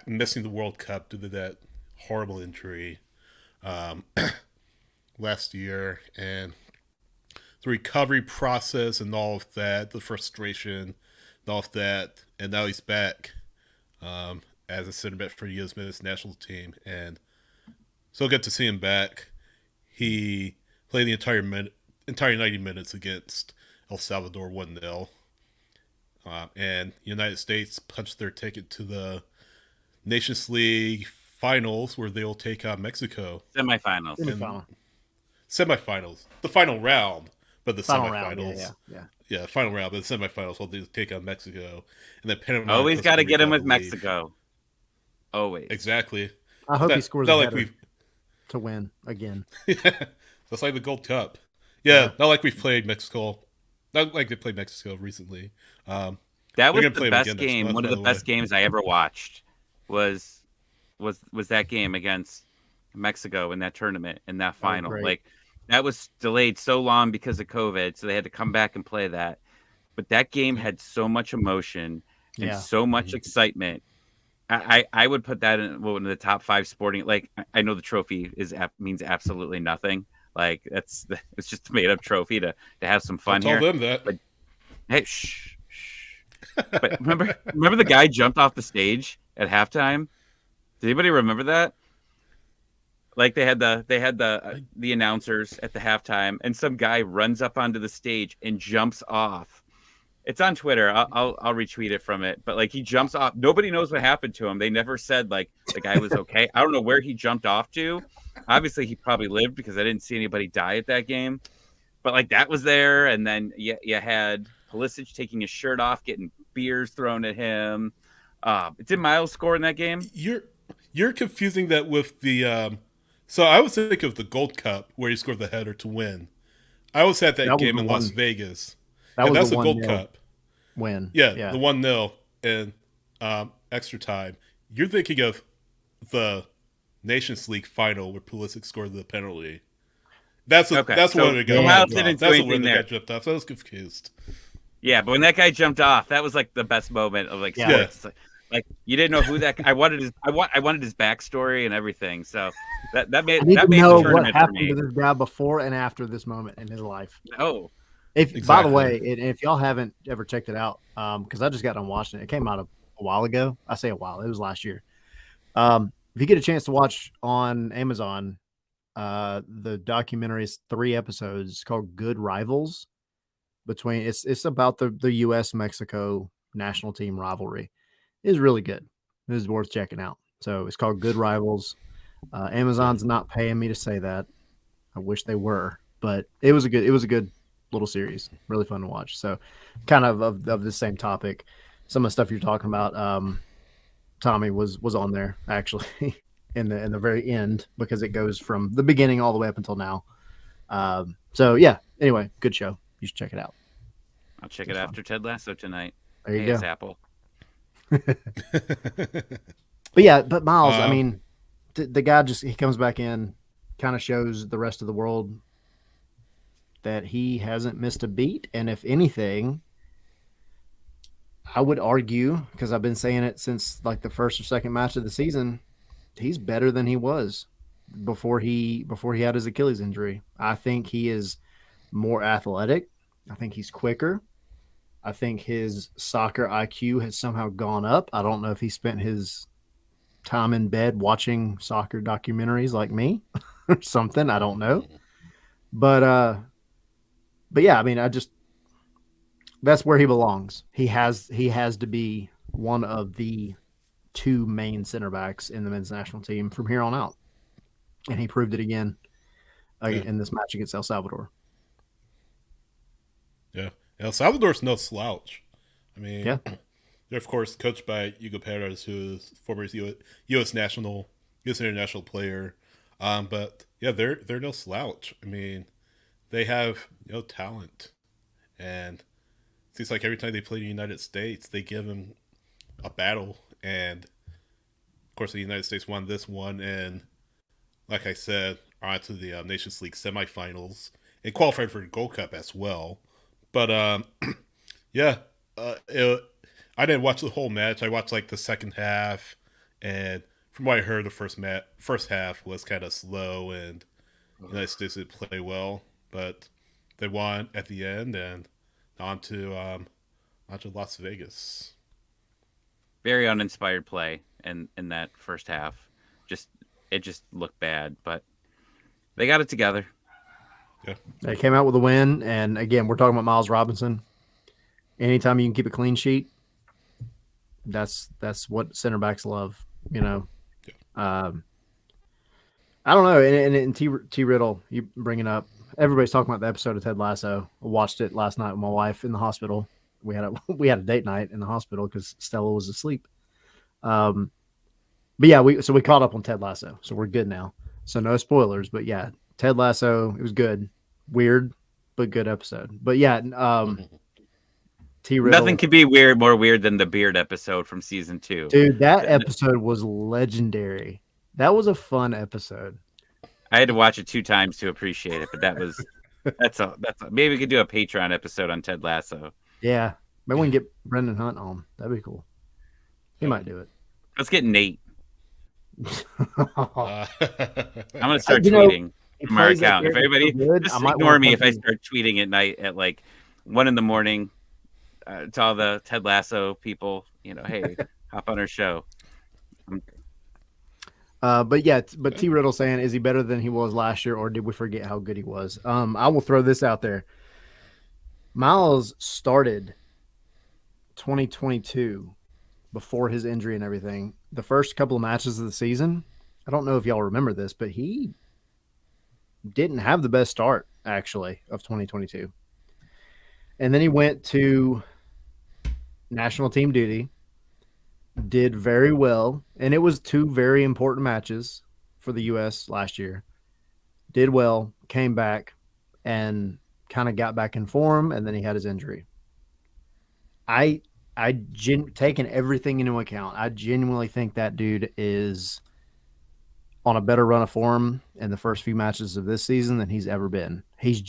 missing the World Cup due to that horrible injury um, last year, and the recovery process and all of that, the frustration, and all of that, and now he's back as a center back for the U.S. men's national team, and so good to see him back. He played the entire 90 minutes against El Salvador 1-0. And the United States punched their ticket to the Nations League finals where they'll take on Mexico. Semifinals. Semifinal. Semifinals. The final round, but the Final round. semifinals. Yeah. Yeah, final round, but the semifinals will they take on Mexico. And then Panama. Always got to Costa get him Rica, I with believe. Mexico. Always. Exactly. I hope That- he scores not a like header we've to win again. That's like the Gold Cup. Yeah, Yeah. not like we've played Mexico. Not like they played Mexico recently. That We're was gonna play the him best again next game. month, One of by the the best way. games I ever watched was that game against Mexico in that tournament in that final. great. Like that was delayed so long because of COVID, so they had to come back and play that. But that game had so much emotion and Yeah. so much excitement. I would put that in one of the top 5 sporting. Like I know the trophy means absolutely nothing. Like it's just a made up trophy to have some fun Don't tell here. them that. But hey, shh. But remember the guy jumped off the stage at halftime. Does anybody remember that? Like they had the announcers at the halftime, and some guy runs up onto the stage and jumps off. It's on Twitter. I'll retweet it from it. But like he jumps off. Nobody knows what happened to him. They never said like the guy was okay. I don't know where he jumped off to. Obviously he probably lived because I didn't see anybody die at that game. But like that was there, and then you had Pulisic taking his shirt off, getting beers thrown at him. Did Miles score in that game? You're confusing that with the. So I was thinking of the Gold Cup where he scored the header to win. I was at that That was game the in Las one- Vegas. That was That's the the Gold 1-0 Cup. win. Yeah, the 1-0 in extra time. You're thinking of the Nations League final where Pulisic scored the penalty. That's Okay, that's so one to go. Miles didn't do That's anything where the there. guy jumped off. So I was confused. Yeah, but when that guy jumped off, that was like the best moment of like Yeah. sports. Like you didn't know who that. I wanted his backstory and everything. So that made I need that to made know the what tournament for happened me. to this guy before and after this moment in his life. Oh, If by the Exactly. way, if y'all haven't ever checked it out, because I just got done watching it. It came out a while ago. I say a while. It was last year. If you get a chance to watch on Amazon, the documentary is 3 episodes called "Good Rivals." It's about the U.S. Mexico national team rivalry. It's really good. It is worth checking out. So it's called "Good Rivals." Amazon's not paying me to say that. I wish they were, but it was a good little series. Really fun to watch. So kind of the same topic. Some of the stuff you're talking about, Tommy was on there actually in the very end because it goes from the beginning all the way up until now. So yeah, anyway, good show. You should check it out. I'll check it after Ted Lasso tonight. There you Hey, go. it's Apple. But yeah, but Miles, I Um, mean, the guy he comes back in, kind of shows the rest of the world that he hasn't missed a beat. And if anything, I would argue, because I've been saying it since like the first or second match of the season, he's better than he was before he had his Achilles injury. I think he is more athletic. I think he's quicker. I think his soccer IQ has somehow gone up. I don't know if he spent his time in bed watching soccer documentaries like me or something. I don't know. But yeah, I mean, that's where he belongs. He has to be one of the 2 main center backs in the men's national team from here on out. And he proved it again in this match against El Salvador. Yeah. El Salvador's no slouch. I mean, Yeah. they're of course coached by Hugo Perez, who's former U.S. U.S. international player. But yeah, they're no slouch. I mean, they have talent, and it seems like every time they play in the United States, they give them a battle. And of course, the United States won this one, and like I said, on to the Nations League semifinals and qualified for the Gold Cup as well. But yeah, I didn't watch the whole match. I watched like the second half, and from what I heard, the first half was kind of slow, and the United States didn't play well, but they won at the end, and on to Las Vegas. Very uninspired play in that first half. It just looked bad, but they got it together. Yeah, They came out with a win, and again, we're talking about Miles Robinson. Anytime you can keep a clean sheet, that's what center backs love. I don't know. And T Riddle, you bringing up, everybody's talking about the episode of Ted Lasso. I watched it last night with my wife in the hospital. We had a date night in the hospital because Stella was asleep. But yeah, we caught up on Ted Lasso, so we're good now. So no spoilers, but yeah, Ted Lasso, it was good, weird, but good episode. But yeah, T Riddle, Nothing could be more weird than the beard episode from season 2. dude. That episode was legendary. That was a fun episode. I had to watch it 2 times to appreciate it, but that's maybe we could do a Patreon episode on Ted Lasso. Yeah, maybe we can get Brendan Hunt on. That'd be cool. He might do it. Let's get Nate. Uh, I'm gonna start tweeting from our account. If everybody just I ignore me if I start tweeting at night at like 1 a.m. To all the Ted Lasso people, hey, hop on our show. But T Riddle saying, is he better than he was last year, or did we forget how good he was? I will throw this out there. Miles started 2022 before his injury and everything. The first couple of matches of the season, I don't know if y'all remember this, but he didn't have the best start, actually, of 2022. And then he went to national team duty, did very well, and it was 2 very important matches for the U.S. last year. Did well, came back, and kind of got back in form, and then he had his injury. Taking everything into account, I genuinely think that dude is on a better run of form in the first few matches of this season than he's ever been. He's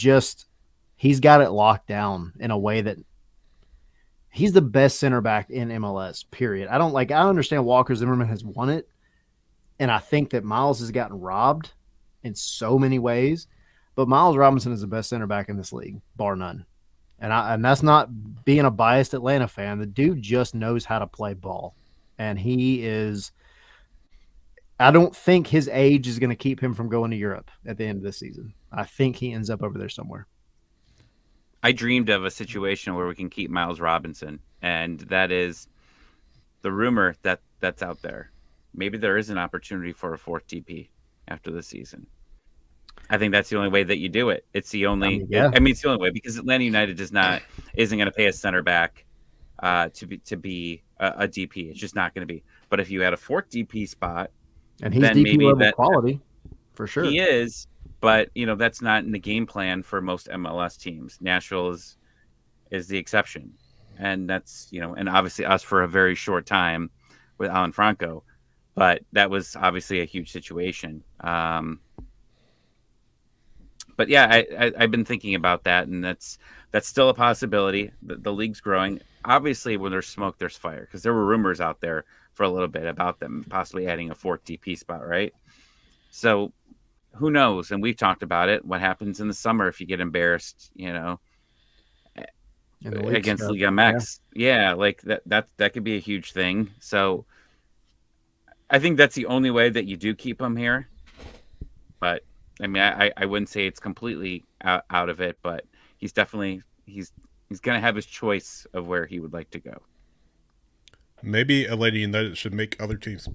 got it locked down in a way that he's the best center back in MLS, period. I understand Walker Zimmerman has won it, and I think that Miles has gotten robbed in so many ways, but Miles Robinson is the best center back in this league, bar none. And that's not being a biased Atlanta fan. The dude just knows how to play ball. And I don't think his age is going to keep him from going to Europe at the end of this season. I think he ends up over there somewhere. I dreamed of a situation where we can keep Miles Robinson, and that is the rumor that's out there. Maybe there is an opportunity for a 4th DP after the season. I think that's the only way that you do it. It's the only. It's the only way, because Atlanta United isn't going to pay a center back to be a DP. It's just not going to be. But if you had a 4th DP spot, and he's then DP maybe level quality for sure. He is, but that's not in the game plan for most MLS teams. Nashville is the exception, and that's and obviously us for a very short time with Alan Franco, but that was obviously a huge situation. But yeah, I've been thinking about that, and that's still a possibility. The league's growing. Obviously, when there's smoke, there's fire, because there were rumors out there for a little bit about them possibly adding a 4th DP spot, right? So who knows? And we've talked about it. What happens in the summer if you get embarrassed, against Liga MX? Yeah, like that could be a huge thing. So I think that's the only way that you do keep him here. But I mean, I wouldn't say it's completely out of it, but he's definitely he's going to have his choice of where he would like to go. Maybe Atlanta United should make other teams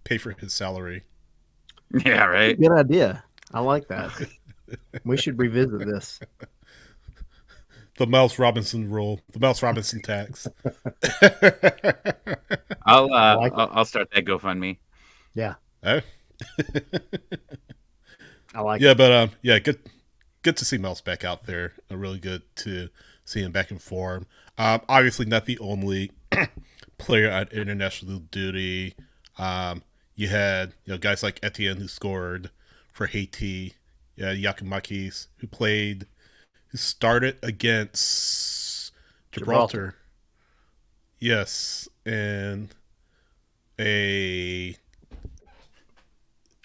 pay for his salary. Yeah, right. Good idea. I like that. We should revisit this. the Mouse Robinson rule, the Mouse Robinson tax. I like it. I'll start that GoFundMe. Yeah, Eh? I like Yeah, it. but yeah, good to see Mouse back out there. Really good to see him back in form. Obviously, not the only player on international duty. You had guys like Etienne who scored for Haiti. Yeah, Yakimakis who started against Gibraltar. Gibraltar. Yes, and a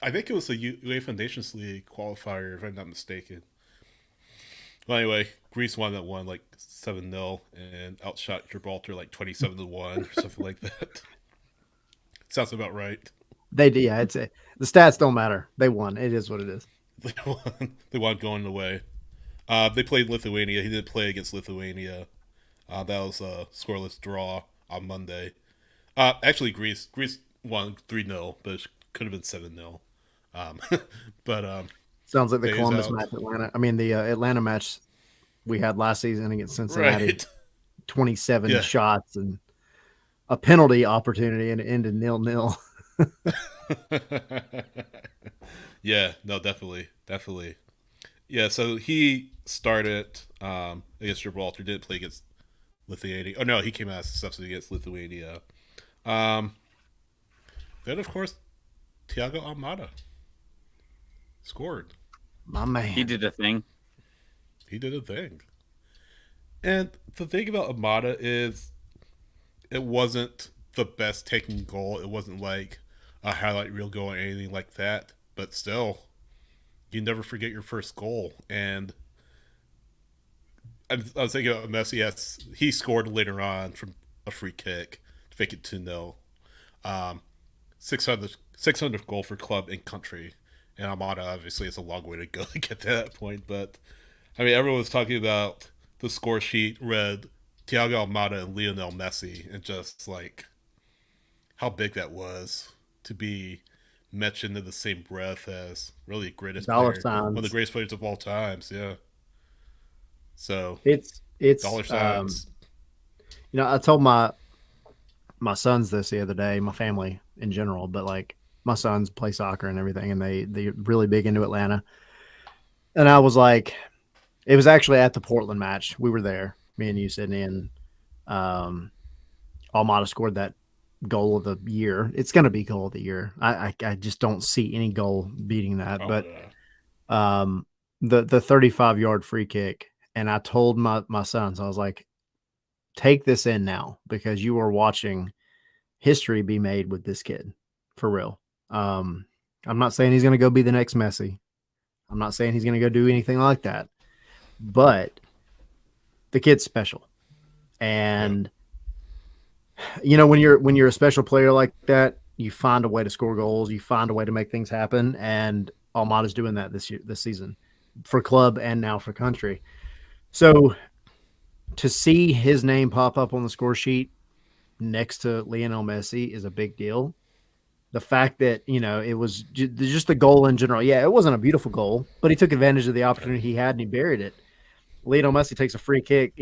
I think it was a UEFA Nations League qualifier, if I'm not mistaken. Well, anyway, Greece won that one like 7-0 and outshot Gibraltar like 27-1 or something like that. Sounds about right. They do. Yeah, the stats don't matter. They won. It is what it is. They won going away. They played Lithuania. He didn't play against Lithuania. That was a scoreless draw on Monday. Actually, Greece won 3-0, but it could have been 7-0. Um, but Sounds like the days Columbus out. match, Atlanta. I mean, the Atlanta match we had last season against Cincinnati. Right. 27 Yeah. shots and a penalty opportunity, and it ended 0-0. Yeah, no, definitely. Yeah, so he started against Gibraltar, didn't play against Lithuania. Oh no, he came out as a substitute against Lithuania. Um, then of course, Thiago Almada scored. My man. He did a thing. He did a thing. And the thing about Almada is it wasn't the best taking goal. It wasn't like a highlight reel goal or anything like that. But still, you never forget your first goal. And I was thinking about Messi. Yes, he scored later on from a free kick to make it 2-0. 600th goal for club and country. And Almada obviously is a long way to go to get to that point. But I mean, everyone was talking about the score sheet read Thiago Almada and Lionel Messi, and just like how big that was to be mentioned in the same breath as really the greatest Dollar player, one of the signs. greatest players of all times. Yeah. So It's dollar signs. I told my sons this the other day, my family in general, but like my sons play soccer and everything, and they're really big into Atlanta. And I was like, it was actually at the Portland match. We were there, me and you, Sydney, and Almada scored that goal of the year. It's going to be goal of the year. I just don't see any goal beating that. Oh But yeah. the 35-yard free kick, and I told my sons, I was like, take this in now because you are watching history be made with this kid for real. I'm not saying he's going to go be the next Messi. I'm not saying he's going to go do anything like that, but the kid's special. And when you're a special player like that, you find a way to score goals, you find a way to make things happen, and Almada's doing that this season for club and now for country. So to see his name pop up on the score sheet next to Lionel Messi is a big deal. The fact that, it was just the goal in general. Yeah, it wasn't a beautiful goal, but he took advantage of the opportunity he had and he buried it. Lionel Messi takes a free kick,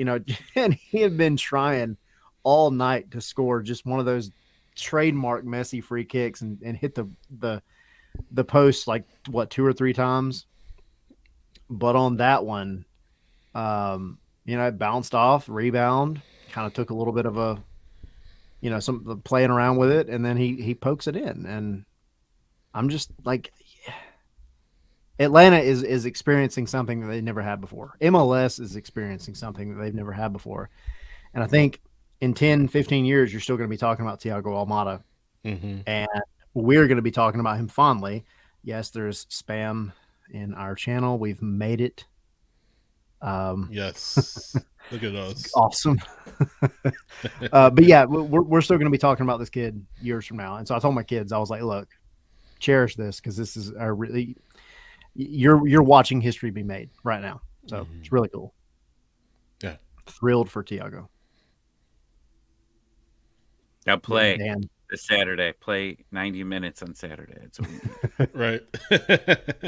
and he had been trying all night to score just one of those trademark Messi free kicks and hit the post like what 2 or 3 times. But on that one, it bounced off, rebound, kind of took a little bit of a, some playing around with it, and then he pokes it in. And I'm just like, Atlanta is experiencing something that they never had before. MLS is experiencing something that they've never had before. And I think in 10, 15 years, you're still going to be talking about Thiago Almada. Mm-hmm. And we're going to be talking about him fondly. Yes, there's spam in our channel. We've made it. Yes. Look at us. Awesome. But yeah, we're still going to be talking about this kid years from now. And so I told my kids, I was like, look, cherish this because this is a really you're watching history be made right now. So It's really cool. Yeah. Thrilled for Thiago. Now play Dan. this Saturday. Play 90 minutes on Saturday. That's what we need. Right.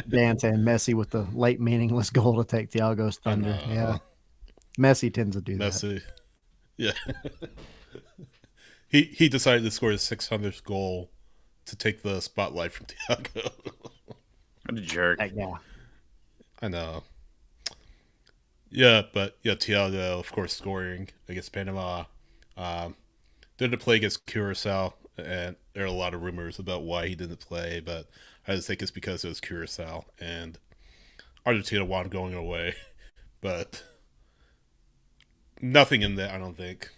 Dan saying Messi with the late meaningless goal to take Thiago's thunder. Yeah. Messi tends to do that. Messi. Yeah. He decided to score his 600th goal to take the spotlight from Thiago. What a jerk. That guy. I know. Yeah, but yeah, Thiago, of course, scoring against Panama. Um, didn't play against Curacao, and there are a lot of rumors about why he didn't play, but I just think it's because it was Curacao, and Argentina wanted going away. But nothing in that, I don't think.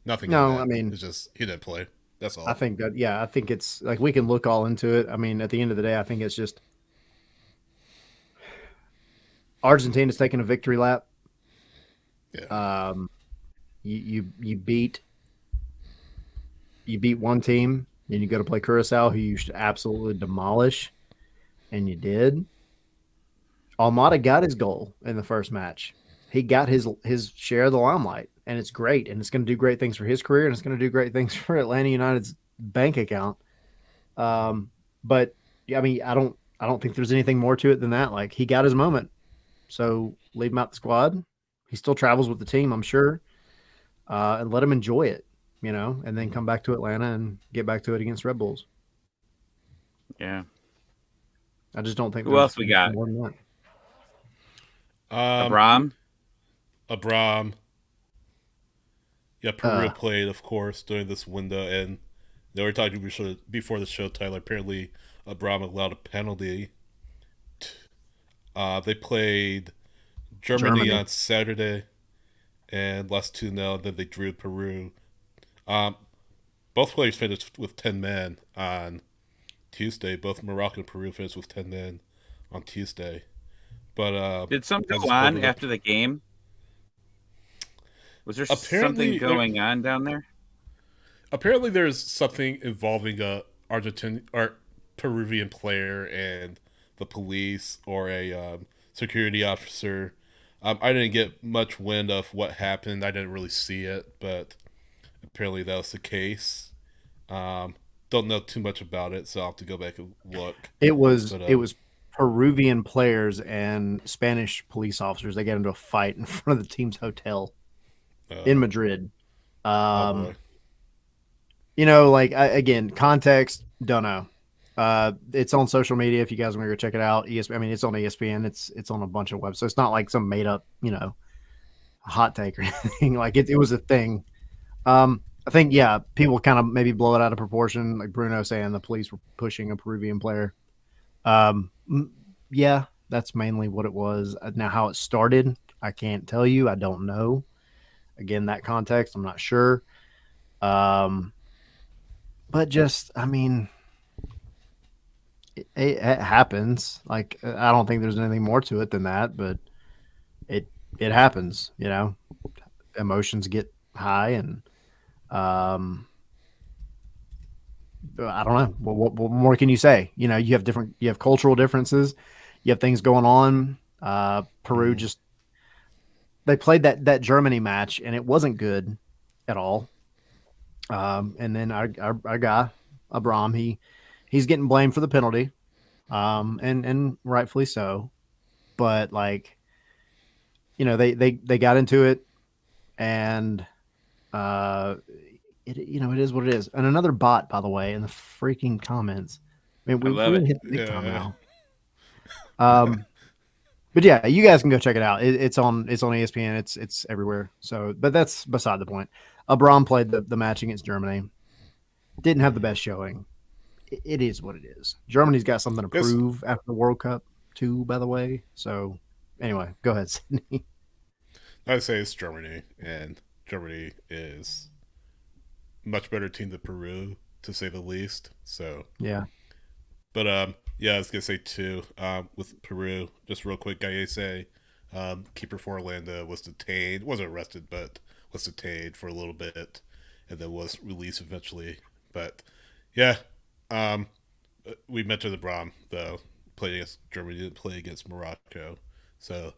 Nothing in No, I that. mean, It's just he didn't play. That's I all. think that, yeah, I think it's like we can look all into it. I mean, at the end of the day, I think it's just Argentina's taking a victory lap. Yeah. You beat one team, and you go to play Curacao, who you should absolutely demolish, and you did. Almada got his goal in the first match. He got his share of the limelight, and it's great, and it's going to do great things for his career, and it's going to do great things for Atlanta United's bank account. But I mean, I don't think there's anything more to it than that. Like, he got his moment, so leave him out the squad. He still travels with the team, I'm sure, and let him enjoy it, and then come back to Atlanta and get back to it against Red Bulls. Yeah. I just don't think Who there's else we got? more than that. Abram. Abram. Yeah, Peru Uh, played, of course, during this window, and they were talking before the show, Tyler. Apparently, Abram allowed a penalty. They played Germany on Saturday and lost 2-0. Then they drew Peru. Both players finished with 10 men on Tuesday. Both Morocco and Peru finished with 10 men on Tuesday. But Did something as go it's on pulled up- after the game? Was there Apparently, something going on down there? Apparently, there's something involving a Argentine or Peruvian player and the police or a security officer. I didn't get much wind of what happened. I didn't really see it, but apparently that was the case. Don't know too much about it, so I'll have to go back and look. It was But it was Peruvian players and Spanish police officers. They got into a fight in front of the team's hotel in Madrid. Oh boy. Again, context, don't know. It's on social media if you guys want to go check it out. ESPN, I mean, it's on ESPN. It's on a bunch of websites. So it's not like some made up, hot take or anything. Like it was a thing. I think, yeah, people kind of maybe blow it out of proportion. Like Bruno saying the police were pushing a Peruvian player. Yeah, that's mainly what it was. Now, how it started, I can't tell you. I don't know. Again, that context, I'm not sure. But just, I mean, it happens. Like, I don't think there's anything more to it than that, but it happens, emotions get high and, I don't know. What more can you say? You have cultural differences. You have things going on. Peru they played that Germany match and it wasn't good at all. And then our guy, Abram, he's getting blamed for the penalty. And rightfully so. But they got into it and, it is what it is. And another bot, by the way, in the freaking comments. I mean, I love it. hit the big time now. But yeah, you guys can go check it out. It's on ESPN. It's everywhere. So, but that's beside the point. Abram played the match against Germany. Didn't have the best showing. It is what it is. Germany's got something to prove after the World Cup too, by the way. So, anyway, go ahead, Sydney. I'd say it's Germany, and Germany is much better team than Peru, to say the least. So yeah, but yeah, I was gonna say too. With Peru, just real quick, Gallese, keeper for Orlando, was detained. Wasn't arrested, but was detained for a little bit, and then was released eventually. But yeah, we mentioned the Brom though. Played against Germany, didn't play against Morocco, so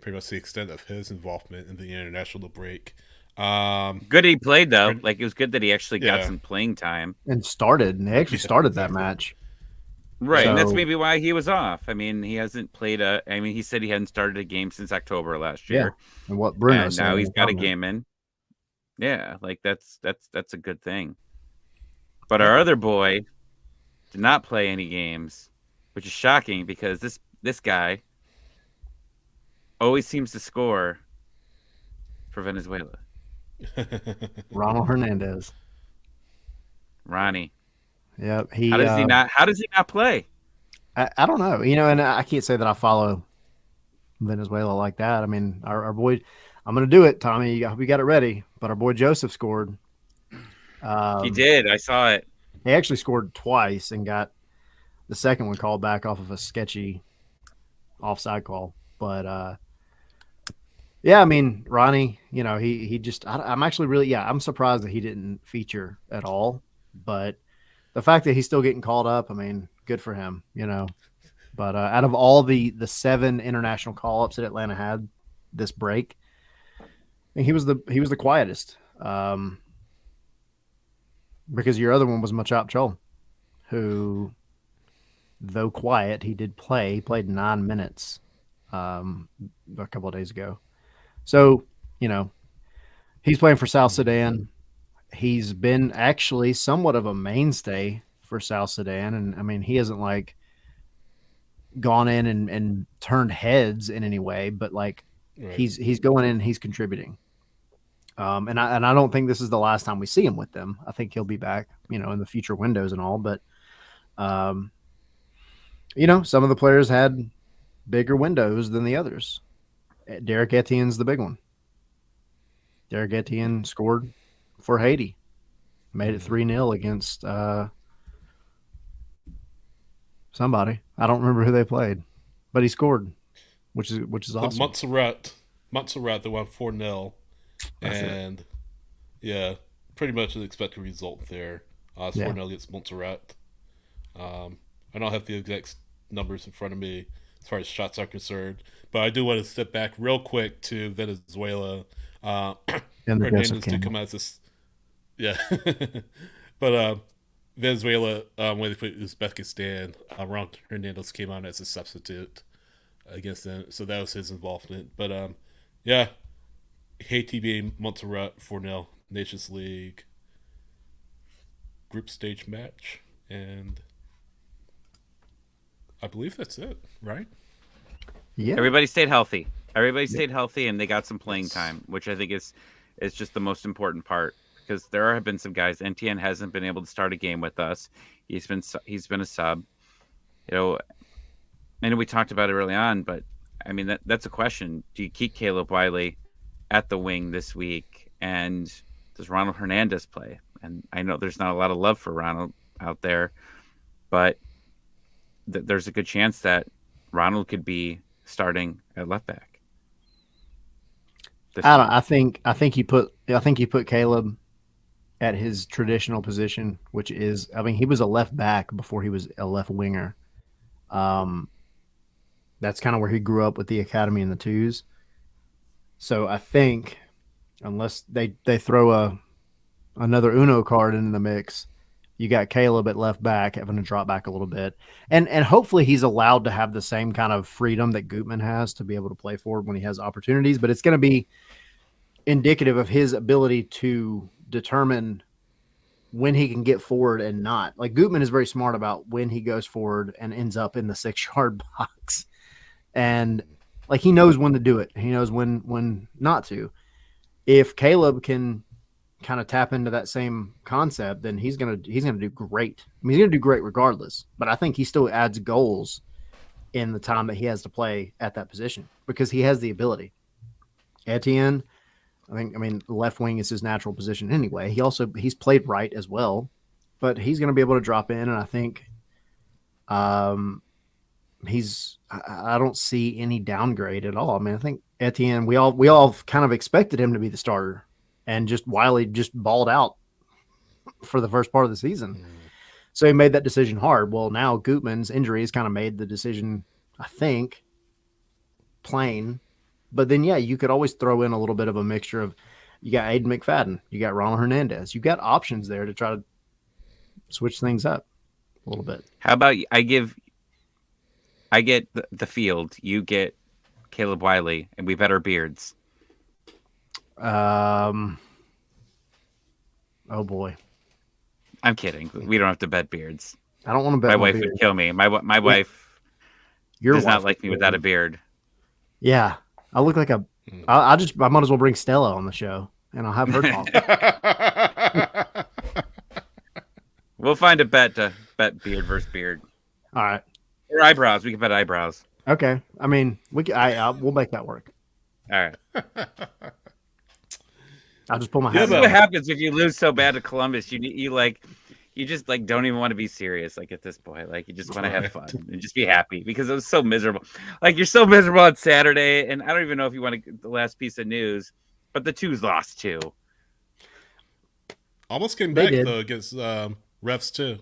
pretty much the extent of his involvement in the international break. Good he played though. Like it was good that he actually got some playing time and started. And they actually started that match. Right, and that's So maybe why he was off. I mean, he hasn't played a. I mean, he said he hadn't started a game since October last yeah, year, and what Bruno and said now in he's the got a comment. game in. Yeah, like that's a good thing. But Yeah. our other boy did not play any games, which is shocking because this guy always seems to score for Venezuela. Ronald Hernandez. Ronnie, Yep, how he. does he not? How does he not play? I don't know, and I can't say that I follow Venezuela like that. I mean, our boy, I'm going to do it, Tommy. I hope you got it ready. But our boy Joseph scored. He Um, did. I saw it. he actually scored twice and got the second one called back off of a sketchy offside call. But yeah, I mean, Ronnie, he just. I'm actually really, I'm surprised that he didn't feature at all. But the fact that he's still getting called up, I mean, good for him. But out of all the 7 international call ups that Atlanta had this break, and he was the quietest, because your other one was Machop Chol, who, though quiet, he did play. He played 9 minutes a couple of days ago. So he's playing for South Sudan. He's been actually somewhat of a mainstay for South Sudan, and I mean he hasn't like gone in and turned heads in any way, but like Right. he's going in, he's contributing. And I don't think this is the last time we see him with them. I think he'll be back, in the future windows and all. But, um, some of the players had bigger windows than the others. Derek Etienne's the big one. Derek Etienne scored for Haiti, made it 3-0 against somebody. I don't remember who they played, but he scored, which is The awesome. Montserrat, they won 4-0, That's it. and yeah, pretty much an expected result there. It's Yeah. 4-0 against Montserrat. I don't have the exact numbers in front of me as far as shots are concerned, but I do want to step back real quick to Venezuela. Uh, And the Joseph Hernandez did Campbell. come out as this, yeah, but Venezuela, when they played Uzbekistan, Ron Hernandez came on as a substitute against them, so that was his involvement. But yeah, Haiti being Montserrat 4-0 Nations League group stage match, and I believe that's it, right? Yeah. Everybody stayed healthy. Everybody stayed healthy, and they got some playing time, which I think is just the most important part. Because there have been some guys. NTN hasn't been able to start a game with us. He's been a sub. I know we talked about it early on, but I mean that's a question. Do you keep Caleb Wiley at the wing this week? And does Ronald Hernandez play? And I know there's not a lot of love for Ronald out there, but there's a good chance that Ronald could be starting at left back. I don't. I think you put Caleb at his traditional position, which is, I mean, he was a left back before he was a left winger. That's kind of where he grew up with the academy and the twos. So I think unless they throw another Uno card into the mix, you got Caleb at left back having to drop back a little bit, and hopefully he's allowed to have the same kind of freedom that Gutman has to be able to play forward when he has opportunities. But it's going to be indicative of his ability to determine when he can get forward and not. Like Gutman is very smart about when he goes forward and ends up in the 6-yard box, and like he knows when to do it. He knows when not to. If Caleb can kind of tap into that same concept, then he's gonna do great. I mean, he's gonna do great regardless. But I think he still adds goals in the time that he has to play at that position because he has the ability. Etienne, I mean, the left wing is his natural position anyway. He's played right as well, but he's going to be able to drop in, and I think, I don't see any downgrade at all. I mean, I think Etienne, we all kind of expected him to be the starter, and just Wiley just balled out for the first part of the season. So he made that decision hard. Well, now Gutman's injury has kind of made the decision, I think, plain. But then, yeah, you could always throw in a little bit of a mixture of, you got Aiden McFadden, you got Ronald Hernandez, you got options there to try to switch things up. a little bit. How about I get the field, you get Caleb Wiley, and we bet our beards. Oh boy, I'm kidding. We don't have to bet beards. I don't want to bet My my wife beard. would kill me. My wife Your does wife not like would me kill without you. a beard. Yeah, I look like a. I might as well bring Stella on the show, and I'll have her talk. We'll find a bet to bet beard versus beard. All right. Or eyebrows. We can bet eyebrows. Okay. I mean, we'll make that work. All right. I'll just pull my This hat is down. what happens if you lose so bad to Columbus. You just like don't even want to be serious. Like at this point, like you just want to have fun and just be happy because it was so miserable. Like you're so miserable on Saturday, and I don't even know if you want to get the last piece of news, but the Twos lost too. Almost came They back did. though against refs too,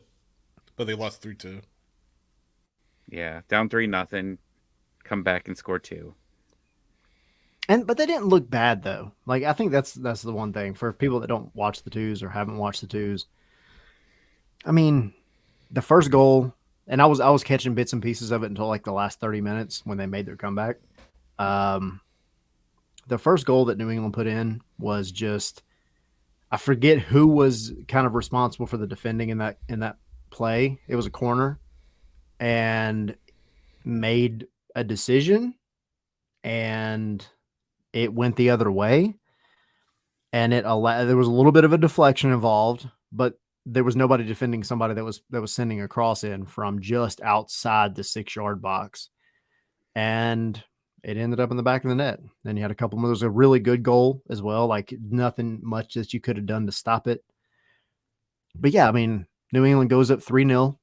but they lost 3-2. Yeah, down 3-0, come back and score 2. But they didn't look bad though. Like I think that's the one thing for people that don't watch the Twos or haven't watched the Twos. I mean, the first goal, and I was catching bits and pieces of it until like the last 30 minutes when they made their comeback. The first goal that New England put in was just, I forget who was kind of responsible for the defending in that play. It was a corner and made a decision and it went the other way. And there was a little bit of a deflection involved, but there was nobody defending somebody that was sending a cross in from just outside the 6-yard box. And it ended up in the back of the net. Then you had a couple more. There was a really good goal as well. Like nothing much that you could have done to stop it. But yeah, I mean, New England goes up 3-0.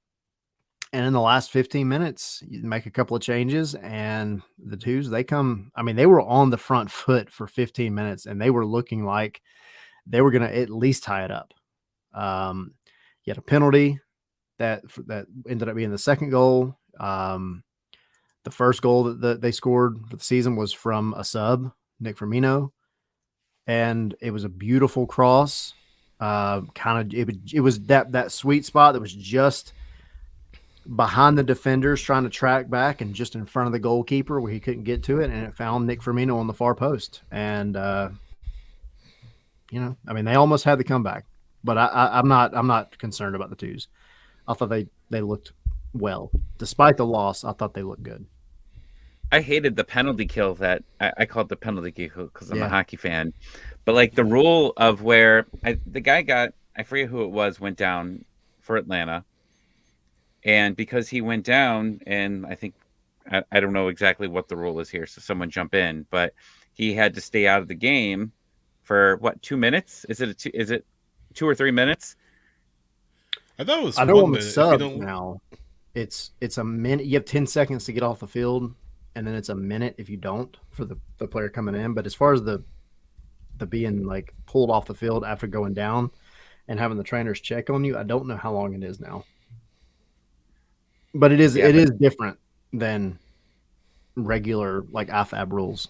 And in the last 15 minutes, you make a couple of changes and the Twos, they were on the front foot for 15 minutes and they were looking like they were going to at least tie it up. You had a penalty that ended up being the second goal. The first goal that they scored for the season was from a sub, Nick Firmino, and it was a beautiful cross. It was that sweet spot that was just behind the defenders trying to track back and just in front of the goalkeeper where he couldn't get to it, and it found Nick Firmino on the far post. And they almost had the comeback, but I'm not concerned about the Twos. I thought they looked well. Despite the loss, I thought they looked good. I hated the penalty kill that I call it the penalty kill because I'm a Yeah. hockey fan. But like the rule of where the guy got, I forget who it was, went down for Atlanta. And because he went down, and I think, I don't know exactly what the rule is here, so someone jump in, but he had to stay out of the game for what, 2 minutes? Is it 2 or 3 minutes? I thought it was I know 1 on the minute. If you subs don't- now, it's a minute. You have 10 seconds to get off the field, and then it's a minute if you don't for the player coming in. But as far as the being like pulled off the field after going down and having the trainers check on you, I don't know how long it is now. But it is different than regular like IFAB rules.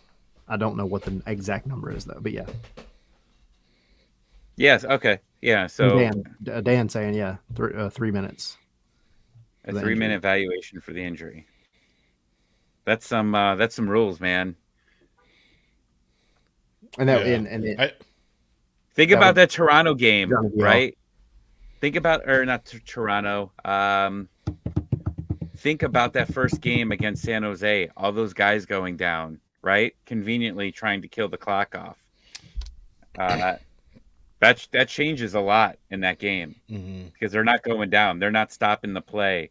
I don't know what the exact number is though, but yeah. Yes. Okay. Yeah. So Dan saying 3 minutes. a the 3-minute injury. evaluation for the injury. That's some rules, man. And that Yeah. and it, I, Think That about would- that Toronto game, Done deal. right? Think about, or not Toronto. Think about that first game against San Jose. All those guys going down, right? Conveniently trying to kill the clock off. That changes a lot in that game because they're not going down. They're not stopping the play.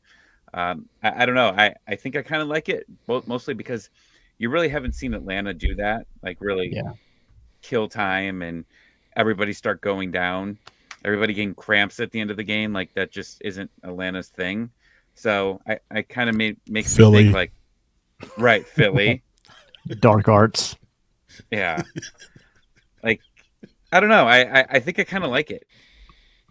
I don't know. I think I kind of like it, mostly because you really haven't seen Atlanta do that. Like really kill time and everybody start going down. Everybody getting cramps at the end of the game. Like that just isn't Atlanta's thing. So I kind of makes Philly. me think like, right, Philly. dark arts. Yeah. Like, I don't know. I think I kind of like it.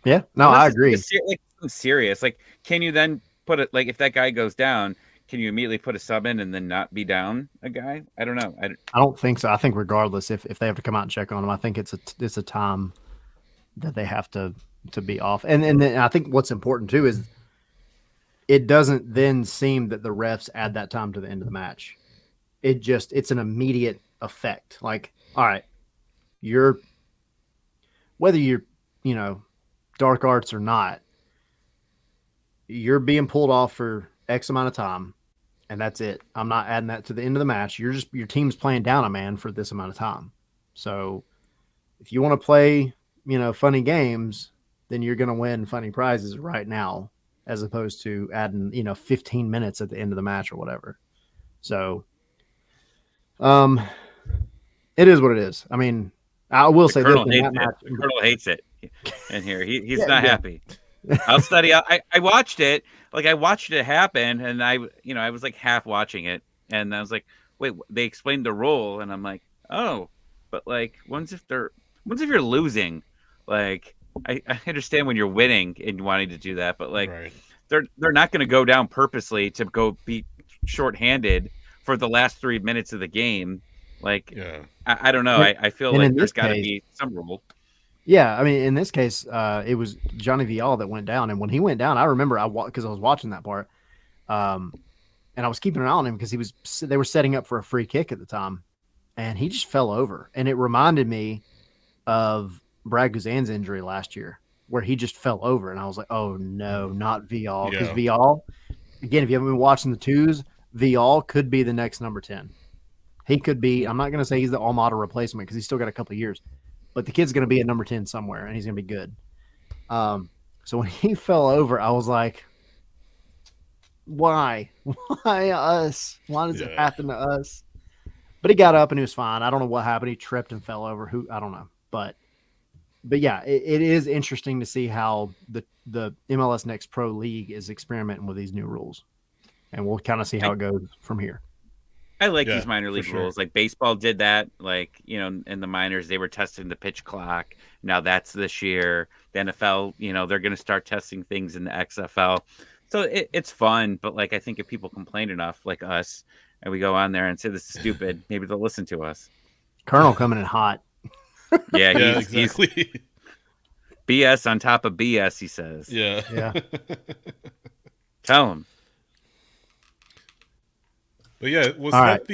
Yeah, no, Unless I it's agree. like something serious. Like, can you then put it, like, if that guy goes down, can you immediately put a sub in and then not be down a guy? I don't know. I don't think so. I think regardless, if they have to come out and check on him, I think it's a time that they have to be off. And then I think what's important too is it doesn't then seem that the refs add that time to the end of the match. It's an immediate effect. Like, all right, you're whether you're, dark arts or not, you're being pulled off for X amount of time, and that's it. I'm not adding that to the end of the match. Your team's playing down a man for this amount of time. So if you want to play, funny games, then you're going to win funny prizes right now, as opposed to adding, 15 minutes at the end of the match or whatever. So, it is what it is. I mean, I will say this: The Colonel hates it in here. He's not happy. I'll study. I watched it. Like, I watched it happen, and I was like half watching it, and I was like, wait, they explained the rule, and I'm like, oh, but like, once if you're losing, like, I understand when you're winning and wanting to do that, but like, Right. they're not going to go down purposely to go be shorthanded for the last 3 minutes of the game. Like, Yeah. I don't know. I feel And like in there's this got to case- be some rule. Yeah, I mean, in this case, it was Johnny Vial that went down, and when he went down, I remember because I was watching that part, and I was keeping an eye on him because they were setting up for a free kick at the time, and he just fell over, and it reminded me of Brad Guzan's injury last year, where he just fell over, and I was like, oh no, not Vial, because Yeah. Vial, again, if you haven't been watching the twos, Vial could be the next number 10. He could be. I'm not going to say he's the Almada replacement because he's still got a couple of years. But the kid's going to be at number 10 somewhere, and he's going to be good. So when he fell over, I was like, why? Why us? Why does it happen to us? But he got up, and he was fine. I don't know what happened. He tripped and fell over. I don't know. But yeah, it is interesting to see how the MLS Next Pro League is experimenting with these new rules. And we'll kind of see how it goes from here. I like these minor league rules. Like, baseball did that. Like, in the minors, they were testing the pitch clock. Now that's this year. The NFL, they're going to start testing things in the XFL. So it's fun. But, like, I think if people complain enough, like us, and we go on there and say this is stupid, maybe they'll listen to us. Colonel coming in hot. Yeah, exactly. He's BS on top of BS, he says. Yeah. Tell him. But yeah, was that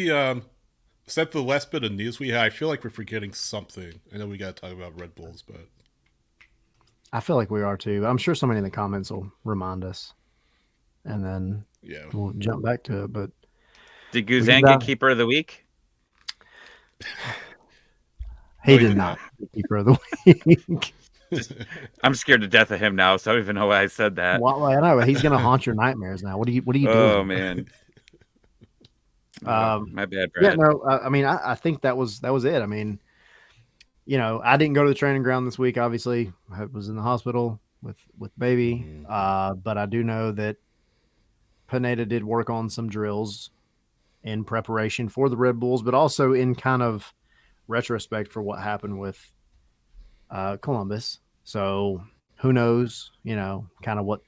the last bit of news we had? I feel like we're forgetting something. I know we got to talk about Red Bulls, but I feel like we are too. I'm sure somebody in the comments will remind us, and then we'll jump back to it. But did Guzan get Keeper of the Week? He did not get Keeper of the Week. I'm scared to death of him now, so I don't even know why I said that. Well, I know he's going to haunt your nightmares now. What are you doing? Oh man. My bad, Brad. Yeah, no. I mean, I think that was it. I mean, I didn't go to the training ground this week. Obviously, I was in the hospital with baby. But I do know that Pineda did work on some drills in preparation for the Red Bulls, but also in kind of retrospect for what happened with Columbus. So who knows? Kind of what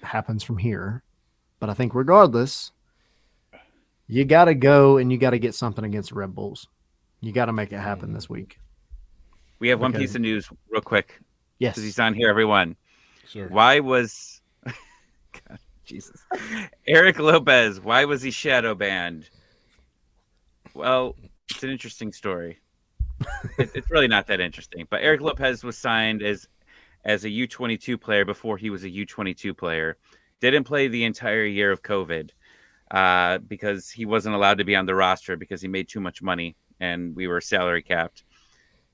happens from here. But I think regardless, you got to go and you got to get something against the Red Bulls. You got to make it happen this week. We have one piece of news real quick. Yes. Because he's on here, everyone. Sure. Why was God, Jesus. Eric Lopez, why was he shadow banned? Well, it's an interesting story. It's really not that interesting. But Eric Lopez was signed as a U22 player before he was a U22 player. Didn't play the entire year of COVID. Because he wasn't allowed to be on the roster because he made too much money and we were salary capped.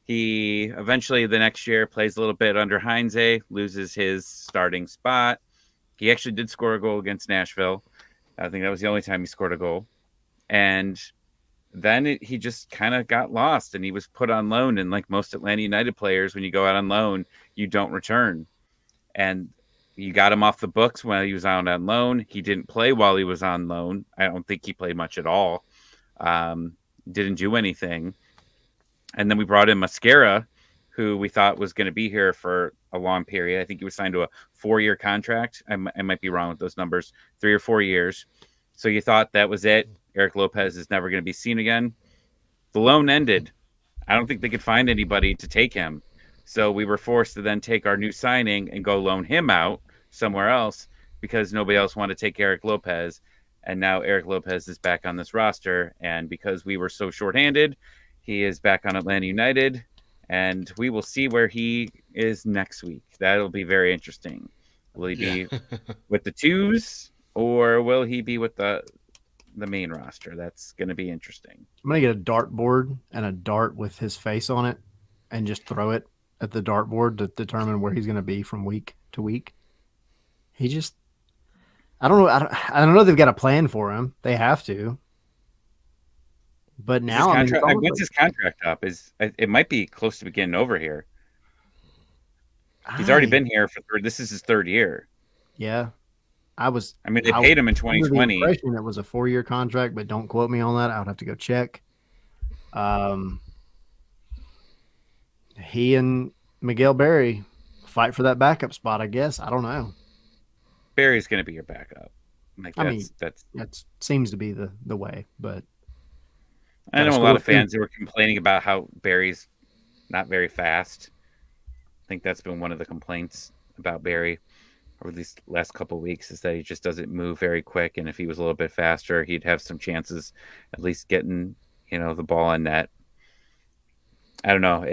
He eventually the next year plays a little bit under Heinze, loses his starting spot. He actually did score a goal against Nashville. I think that was the only time he scored a goal. And then he just kind of got lost and he was put on loan. And like most Atlanta United players, when you go out on loan, you don't return. And you got him off the books while he was out on loan. He didn't play while he was on loan. I don't think he played much at all. Didn't do anything. And then we brought in Mascara, who we thought was going to be here for a long period. I think he was signed to a 4-year contract. I might be wrong with those numbers. 3 or 4 years. So you thought that was it. Eric Lopez is never going to be seen again. The loan ended. I don't think they could find anybody to take him. So we were forced to then take our new signing and go loan him out somewhere else because nobody else wanted to take Eric Lopez. And now Eric Lopez is back on this roster. And because we were so shorthanded, he is back on Atlanta United. And we will see where he is next week. That'll be very interesting. Will he be with the twos, or will he be with the main roster? That's going to be interesting. I'm going to get a dartboard and a dart with his face on it and just throw it at the dartboard to determine where he's going to be from week to week. He just, I don't know. I don't know if they've got a plan for him. They have to. But now, when's his contract up? It might be close to getting over here. He's already been here this is his third year. Yeah. They paid him in 2020. It was a 4-year contract, but don't quote me on that. I would have to go check. He and Miguel Berry fight for that backup spot, I guess. I don't know. Berry's going to be your backup. That seems to be the way, but I know a lot of fans who were complaining about how Berry's not very fast. I think that's been one of the complaints about Berry over these last couple of weeks, is that he just doesn't move very quick. And if he was a little bit faster, he'd have some chances at least getting, the ball in net. I don't know.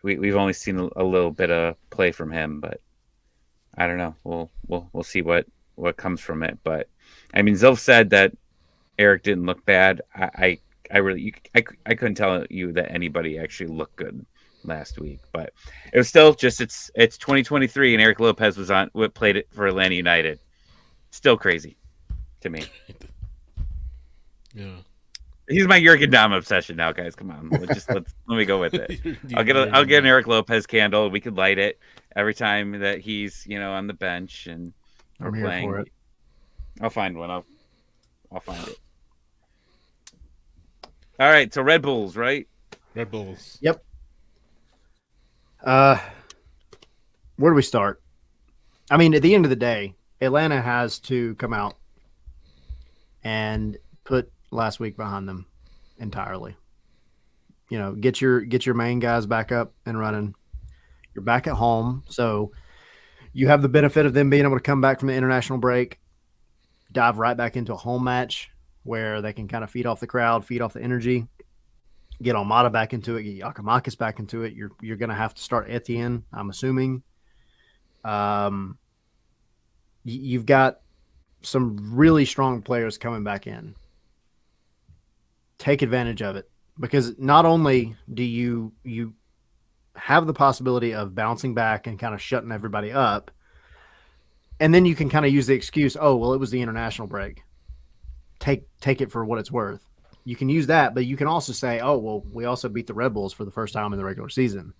We've only seen a little bit of play from him, but I don't know. We'll see what comes from it. But I mean, Zilf said that Eric didn't look bad. I couldn't tell you that anybody actually looked good last week, but it was still just it's 2023 and Eric Lopez played it for Atlanta United. Still crazy to me. Yeah, he's my Jurgen Damm obsession now, guys. Come on, let me go with it. I'll get an Eric Lopez candle. We could light it every time that he's on the bench and we're playing. For it. I'll find one. I'll find it. All right, so Red Bulls, right? Red Bulls. Yep. Where do we start? I mean, at the end of the day, Atlanta has to come out and put last week behind them entirely. Get your main guys back up and running. You're back at home, so you have the benefit of them being able to come back from the international break, dive right back into a home match where they can kind of feed off the crowd, feed off the energy. Get Almada back into it, get Yakamakis back into it. You're going to have to start Etienne, I'm assuming. You've got some really strong players coming back in. Take advantage of it, because not only do you have the possibility of bouncing back and kind of shutting everybody up, and then you can kind of use the excuse, oh, well, it was the international break. Take it for what it's worth. You can use that, but you can also say, oh, well, we also beat the Red Bulls for the first time in the regular season.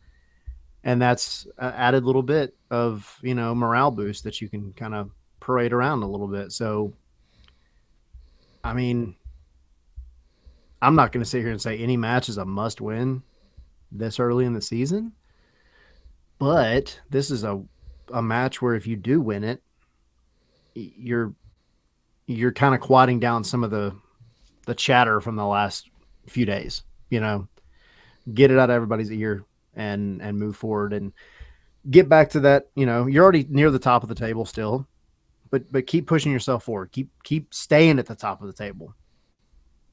And that's an added little bit of, morale boost that you can kind of parade around a little bit. So, I mean, I'm not going to sit here and say any match is a must win this early in the season, but this is a match where if you do win it, you're kind of quieting down some of the chatter from the last few days. Get it out of everybody's ear and move forward and get back to that. You're already near the top of the table still, but keep pushing yourself forward. Keep staying at the top of the table.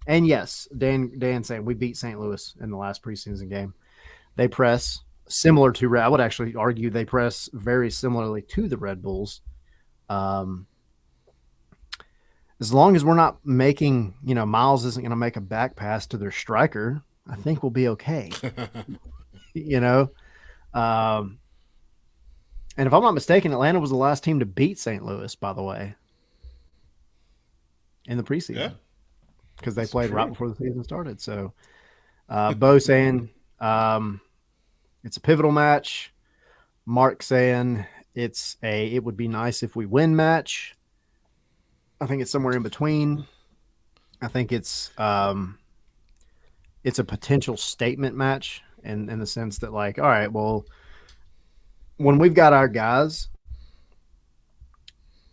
And yes, Dan saying we beat St. Louis in the last preseason game. They press similar to, I would actually argue they press very similarly to the Red Bulls. As long as we're not making, Miles isn't going to make a back pass to their striker, I think we'll be okay. And if I'm not mistaken, Atlanta was the last team to beat St. Louis, by the way, in the preseason, because they played right before the season started. So, Bo saying it's a pivotal match. Mark saying it would be nice if we win match. I think it's somewhere in between. I think it's a potential statement match in the sense that, like, all right, well, when we've got our guys,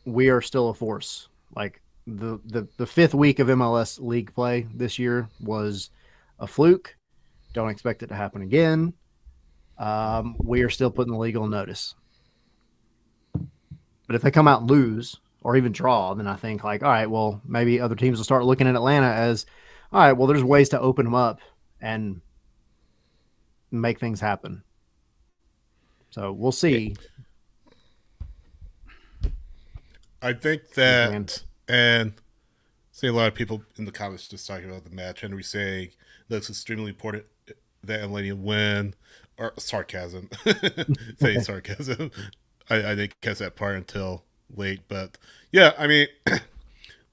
we are still a force. Like the fifth week of MLS league play this year was a fluke. Don't expect it to happen again. We are still putting the league on notice. But if they come out and lose or even draw, then I think like, all right, well, maybe other teams will start looking at Atlanta as, all right, well, there's ways to open them up and make things happen. So we'll Yeah, see. I think Big fan. that, and see a lot of people in the comments just talking about the match. Henry saying that it's extremely important that Atlanta win, or sarcasm, saying sarcasm. I didn't catch that part until late, but yeah, I mean,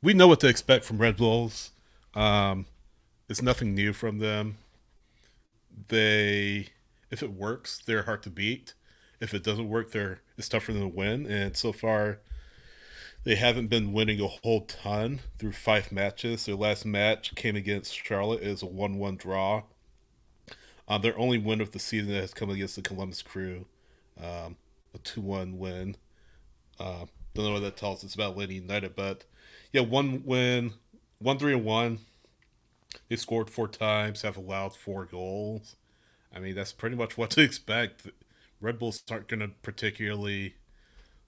we know what to expect from Red Bulls. Um, it's nothing new from them. They, if it works, they're hard to beat. If it doesn't work, it's tough for them to win. And so far, they haven't been winning a whole ton through 5 matches. Their last match came against Charlotte. It was a 1-1 draw. Their only win of the season has come against the Columbus Crew, a 2-1 win. Don't know what that tells us about Atlanta United, but yeah, one win, 1-3-1. They scored 4 times, have allowed 4 goals. I mean, that's pretty much what to expect. Red Bulls aren't going to particularly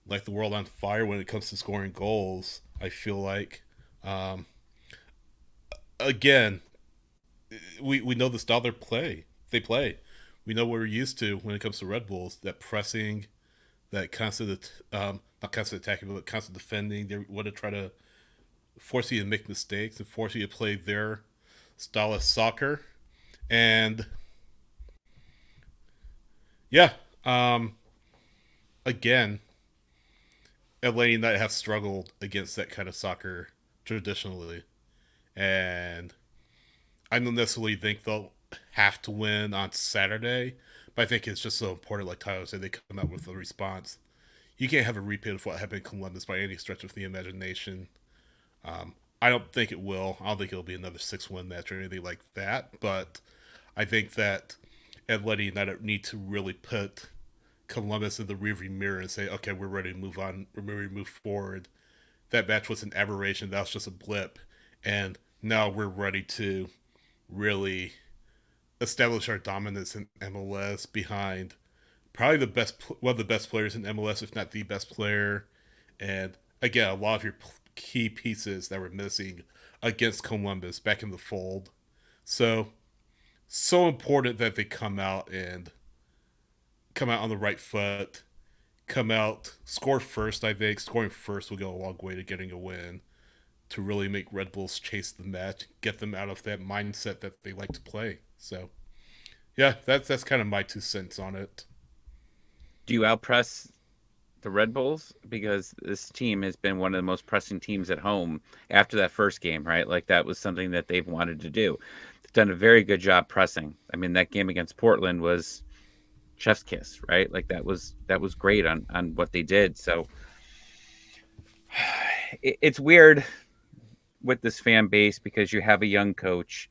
light the world on fire when it comes to scoring goals. I feel like, um, again, we know the style they play. We know what we're used to when it comes to Red Bulls. That pressing, that constant, not constant attacking, but constant defending. They want to try to force you to make mistakes and force you to play their style of soccer. And yeah, again, Atlanta United have struggled against that kind of soccer traditionally, and I don't necessarily think they'll have to win on Saturday, but I think it's just so important. Like Tyler said, they come out with a response. You can't have a repeat of what happened in Columbus by any stretch of the imagination. I don't think it will. I don't think it'll be another 6-1 match or anything like that. But I think that Atlanta United need to really put Columbus in the rearview mirror and say, okay, we're ready to move on. We're ready to move forward. That match was an aberration. That was just a blip. And now we're ready to really establish our dominance in MLS behind probably one of the best players in MLS, if not the best player. And again, a lot of your key pieces that were missing against Columbus back in the fold. So, so important that they come out on the right foot, come out, score first. I think scoring first will go a long way to getting a win to really make Red Bulls chase the match, get them out of that mindset that they like to play. So, yeah, that's kind of my 2 cents on it. Do you outpress the Red Bulls? Because this team has been one of the most pressing teams at home after that first game, right? Like that was something that they've wanted to do. They've done a very good job pressing. I mean, that game against Portland was chef's kiss, right? Like that was great on what they did. So it's weird with this fan base because you have a young coach,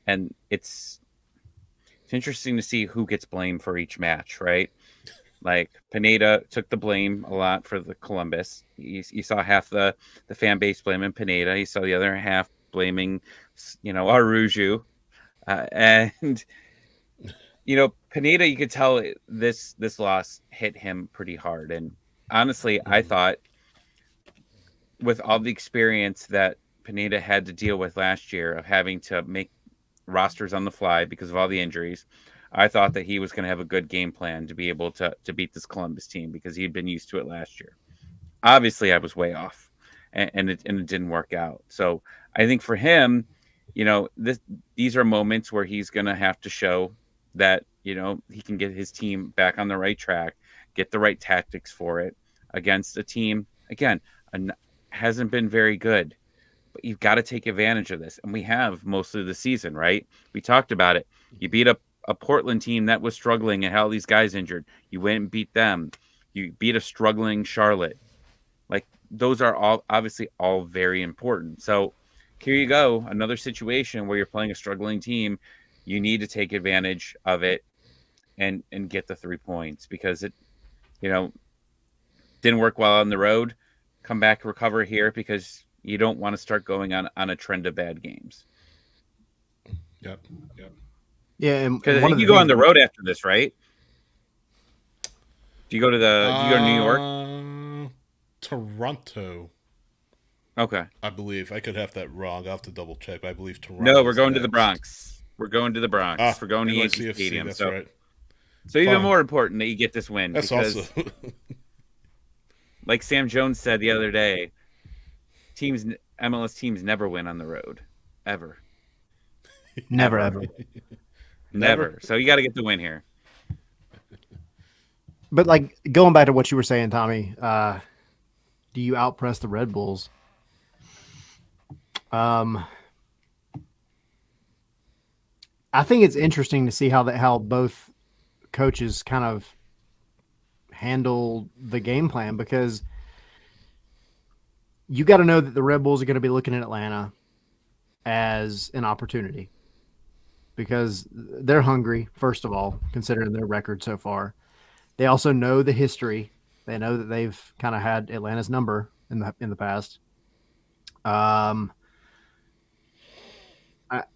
and it's interesting to see who gets blamed for each match, right? Like Pineda took the blame a lot for the Columbus. You saw half the fan base blaming Pineda. You saw the other half blaming, Aruju. And Pineda, you could tell this loss hit him pretty hard. And honestly, I thought with all the experience that Pineda had to deal with last year of having to make rosters on the fly because of all the injuries, I thought that he was going to have a good game plan to be able to beat this Columbus team because he'd been used to it last year. Obviously, I was way off, and it didn't work out. So I think for him, these are moments where he's going to have to show that he can get his team back on the right track, get the right tactics for it against a team again hasn't been very good. But you've got to take advantage of this, and we have most of the season, right? We talked about it. You beat up a Portland team that was struggling and had all these guys injured. You went and beat them. You beat a struggling Charlotte. Like those are all obviously all very important. So here you go, another situation where you're playing a struggling team. You need to take advantage of it and get the 3 points because it, didn't work well on the road. Come back, recover here because you don't want to start going on a trend of bad games. Yep. Yeah, and Because I one think of the you go on things, the road after this, right? Do you go to New York? Toronto. Okay. I believe. I could have that wrong. I'll have to double check, but I believe No, we're Toronto's going to the next. Bronx. We're going to the Bronx. Ah, We're going to Yankee NYCFC, Stadium. that's So right. even Fun. more important that you get this win That's also because, like Sam Jones said the other day, MLS teams never win on the road, ever, Never ever, ever. never. never. So you got to get the win here. But like going back to what you were saying, Tommy, do you outpress the Red Bulls? Um, I think it's interesting to see how both coaches kind of handle the game plan because you got to know that the Red Bulls are going to be looking at Atlanta as an opportunity because they're hungry, first of all, considering their record so far. They also know the history. They know that they've kind of had Atlanta's number in the past.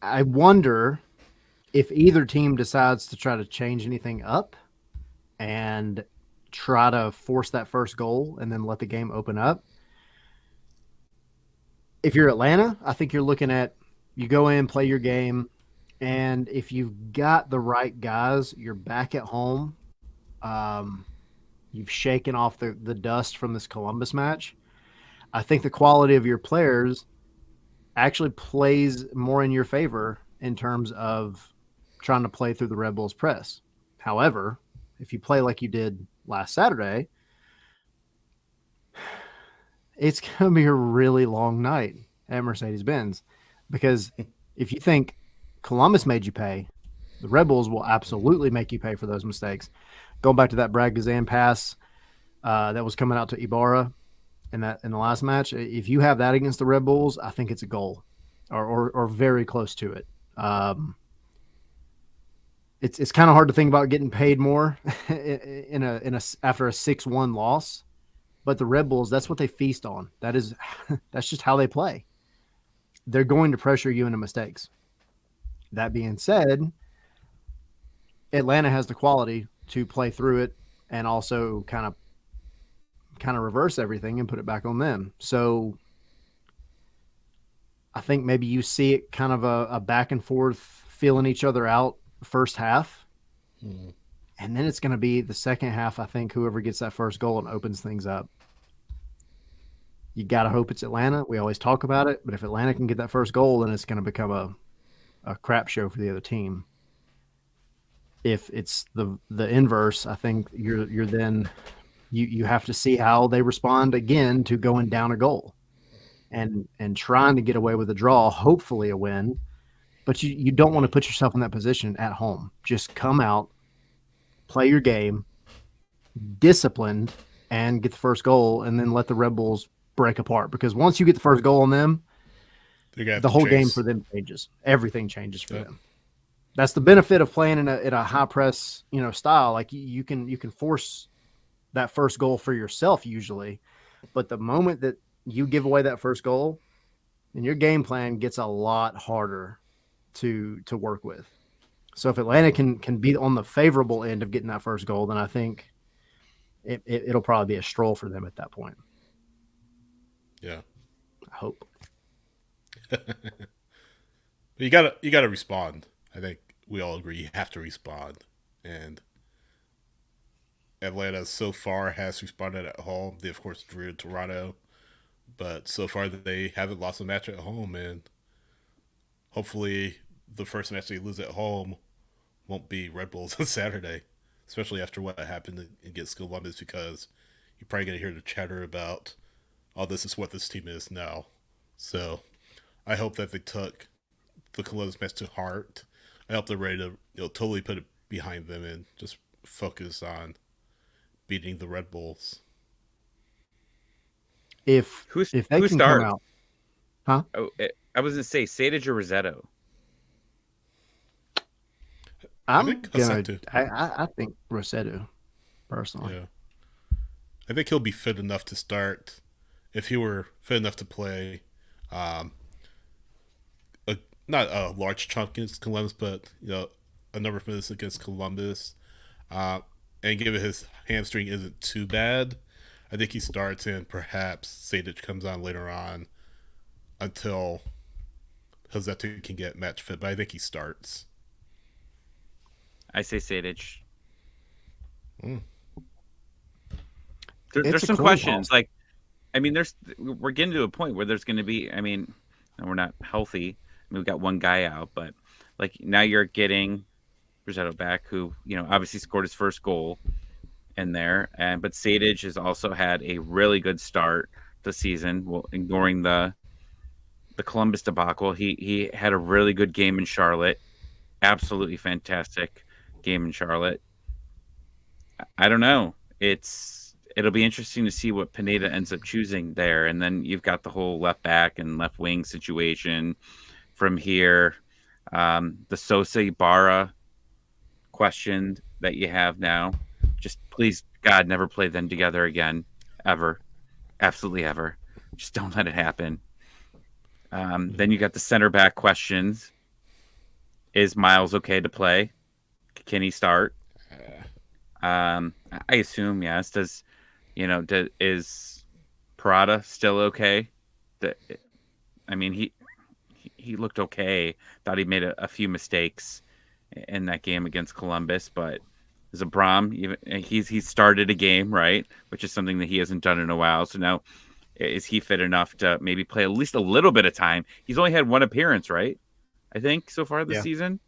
I wonder if either team decides to try to change anything up and try to force that first goal and then let the game open up. If you're Atlanta, I think you're looking at you go in, play your game, and if you've got the right guys, you're back at home. Um, you've shaken off the dust from this Columbus match. I think the quality of your players actually plays more in your favor in terms of trying to play through the Red Bulls press. However, if you play like you did last Saturday, it's going to be a really long night at Mercedes Benz because if you think Columbus made you pay, the Red Bulls will absolutely make you pay for those mistakes. Going back to that Brad Gazan pass that was coming out to Ibarra in the last match, if you have that against the Red Bulls, I think it's a goal or very close to it. It's kind of hard to think about getting paid more in a after a 6-1 loss, but the Red Bulls, that's what they feast on. That's just how they play. They're going to pressure you into mistakes. That being said, Atlanta has the quality to play through it and also kind of reverse everything and put it back on them. So I think maybe you see it kind of a back and forth, feeling each other out first half. And then it's going to be the second half, I think, whoever gets that first goal and opens things up. You got to hope it's Atlanta. We always talk about it. But if Atlanta can get that first goal, then it's going to become a crap show for the other team. If it's the inverse, I think you're then you have to see how they respond again to going down a goal and trying to get away with a draw, hopefully a win. But you don't want to put yourself in that position at home. Just come out, play your game, disciplined, and get the first goal, and then let the Red Bulls break apart. Because once you get the first goal on them, the whole game for them changes. Everything changes for them. That's the benefit of playing in a high press, style. Like you can force that first goal for yourself usually, but the moment that you give away that first goal, then your game plan gets a lot harder to work with. So if Atlanta can be on the favorable end of getting that first goal, then I think it'll probably be a stroll for them at that point. Yeah. I hope. You gotta respond. I think we all agree you have to respond. And Atlanta so far has responded at home. They of course drew Toronto, but so far they haven't lost a match at home, and hopefully the first match they lose at home won't be Red Bulls on Saturday, especially after what happened against Columbus, because you're probably going to hear the chatter about, oh, this is what this team is now. So I hope that they took the Columbus match to heart. I hope they're ready to totally put it behind them and just focus on beating the Red Bulls. If Who they can starts? come out, huh? Oh, I was gonna say Sadich or Rosetto. I think Rossetto, personally. Yeah. I think he'll be fit enough to start if he were fit enough to play not a large chunk against Columbus, but a number of minutes against Columbus. And given his hamstring isn't too bad, I think he starts and perhaps Sadich comes on later on until Josetu can get match fit, but I think he starts. I say Sadich. Mm. There's It's a some coin questions. toss. Like, I mean, we're getting to a point where there's going to be. I mean, and we're not healthy. I mean, we've got one guy out, but like now you're getting Rossetto back, who obviously scored his first goal in there, and but Sadich has also had a really good start the season. Well, ignoring the Columbus debacle, he had a really good game in Charlotte. Absolutely fantastic game in Charlotte. I don't know. It'll be interesting to see what Pineda ends up choosing there, and then you've got the whole left back and left wing situation from here. The Sosa Ibarra question that you have now. Just please, God, never play them together again, ever, absolutely ever. Just don't let it happen. Then you got the center back questions. Is Miles okay to play? Can he start? I assume yes. Is Parada still okay? I mean, he looked okay. Thought he made a few mistakes in that game against Columbus, but Zabram, he started a game, right, which is something that he hasn't done in a while. So now, is he fit enough to maybe play at least a little bit of time? He's only had one appearance, right? I think so far this Yeah. season.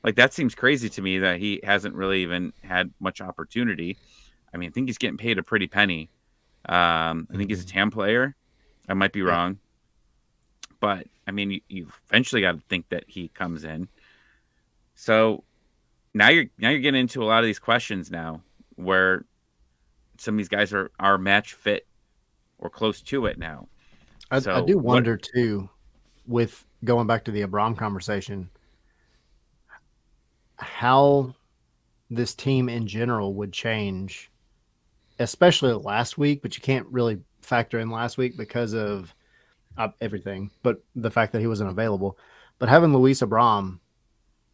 Like that seems crazy to me that he hasn't really even had much opportunity. I mean, I think he's getting paid a pretty penny. I think he's a TAM player. I might be Yeah. wrong, but I mean, you eventually got to think that he comes in. So now you're getting into a lot of these questions now, where some of these guys are match fit or close to it now. I So do what? wonder too, with going back to the Abram conversation, how this team in general would change, especially last week, but you can't really factor in last week because of everything, but the fact that he wasn't available. But having Luis Abram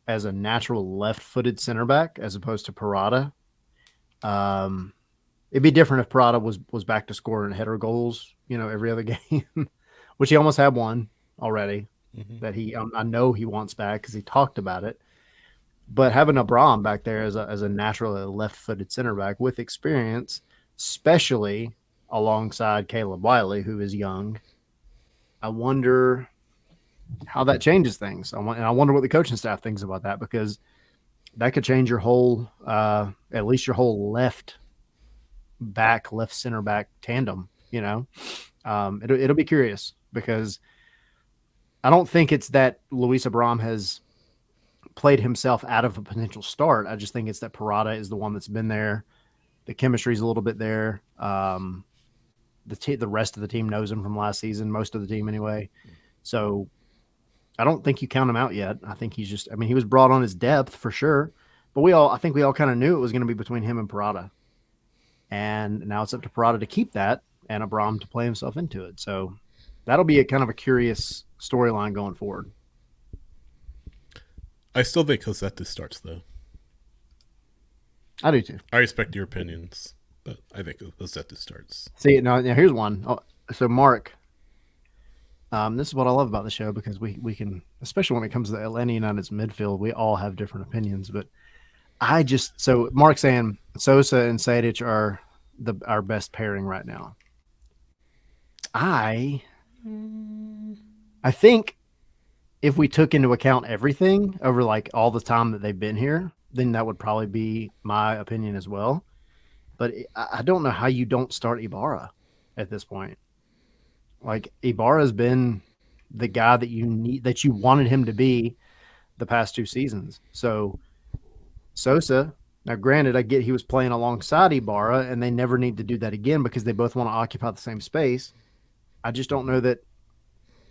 as a natural left-footed center back as opposed to Parada, it'd be different if Parada was back to scoring header goals, every other game, which he almost had one already Mm-hmm. that I know he wants back because he talked about it. But having Abram back there as a natural left-footed center back with experience, especially alongside Caleb Wiley, who is young, I wonder how that changes things. And I wonder what the coaching staff thinks about that, because that could change your whole, at least your whole left center back tandem. It'll be curious, because I don't think it's that Luis Abram has played himself out of a potential start. I just think it's that Parada is the one that's been there. The chemistry's a little bit there. The rest of the team knows him from last season, most of the team anyway. So I don't think you count him out yet. I think he's just, he was brought on his depth for sure, but I think we all kind of knew it was going to be between him and Parada. And now it's up to Parada to keep that and Abram to play himself into it. So that'll be a kind of a curious storyline going forward. I still think Josetu starts, though. I do too. I respect your opinions, but I think Josetu starts. See, now here's one. So Mark, this is what I love about the show, because we can, especially when it comes to the Atlanta United's midfield, we all have different opinions. But so Mark's saying Sosa and Sadic are our best pairing right now. I think if we took into account everything over like all the time that they've been here, then that would probably be my opinion as well. But I don't know how you don't start Ibarra at this point. Like, Ibarra's been the guy that you wanted him to be the past 2 seasons. So Sosa, now granted, I get he was playing alongside Ibarra, and they never need to do that again because they both want to occupy the same space. I just don't know that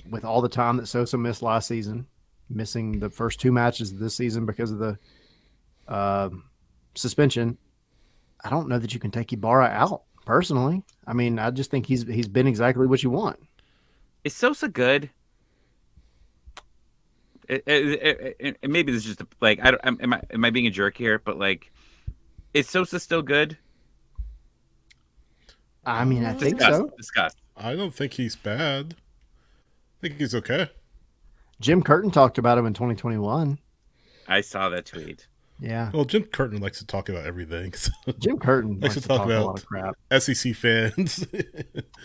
with all the time that Sosa missed last season, missing the first 2 matches of this season because of the suspension, I don't know that you can take Ibarra out personally. I just think he's been exactly what you want. Is Sosa good? Maybe this is just like am I being a jerk here? But like, is Sosa still good? I think so. Discuss. I don't think he's bad. think he's okay. Jim Curtin talked about him in 2021. I saw that tweet. Yeah. Well, Jim Curtin likes to talk about everything. So. Jim Curtin Likes likes to to talk talk a lot about of crap. SEC fans,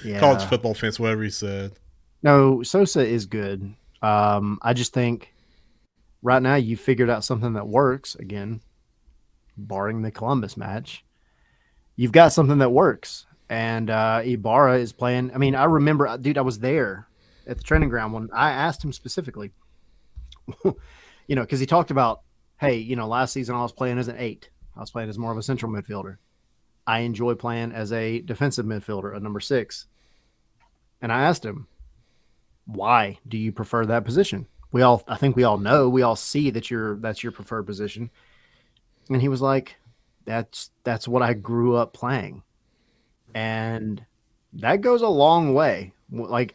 Yeah. college football fans, whatever he said. No, Sosa is good. I just think right now you figured out something that works. Again, barring the Columbus match, you've got something that works. And Ibarra is playing. I mean, I remember, dude, I was there at the training ground when I asked him specifically, because he talked about, hey, last season I was playing as an 8. I was playing as more of a central midfielder. I enjoy playing as a defensive midfielder, a number 6. And I asked him, why do you prefer that position? I think we all know, we all see that's your preferred position. And he was like, that's what I grew up playing. And that goes a long way. Like,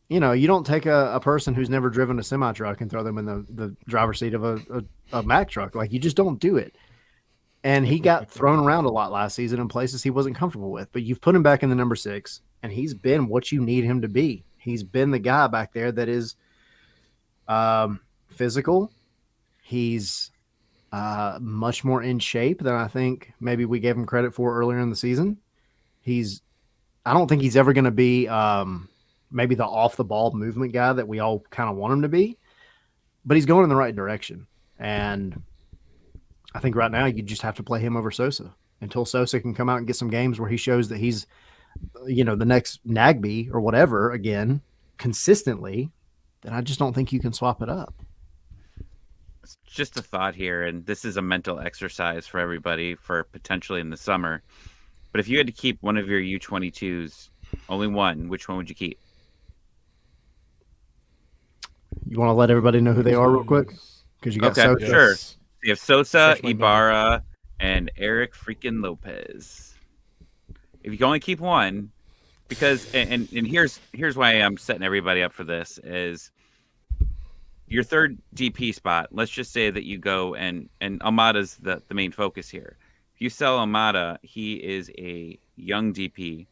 you don't take a person who's never driven a semi truck and throw them in the driver's seat of a Mack truck. Like, you just don't do it. And he got thrown around a lot last season in places he wasn't comfortable with. But you've put him back in the number 6, and he's been what you need him to be. He's been the guy back there that is physical. He's much more in shape than I think maybe we gave him credit for earlier in the season. I don't think he's ever going to be maybe the off the ball movement guy that we all kind of want him to be, but he's going in the right direction. And I think right now you just have to play him over Sosa until Sosa can come out and get some games where he shows that he's, the next Nagby or whatever again consistently. Then I just don't think you can swap it up. It's just a thought here, and this is a mental exercise for everybody for potentially in the summer. But if you had to keep one of your U22s, only one, which one would you keep? You want to let everybody know who they are real quick? Because you got Okay, Sosa. sure. You have Sosa, Refresh my Ibarra, and Eric freaking Lopez. If you can only keep one, because and here's why I'm setting everybody up for this is your third DP spot. Let's just say that you go and Almada's the main focus here. If you sell Almada, he is a young DP,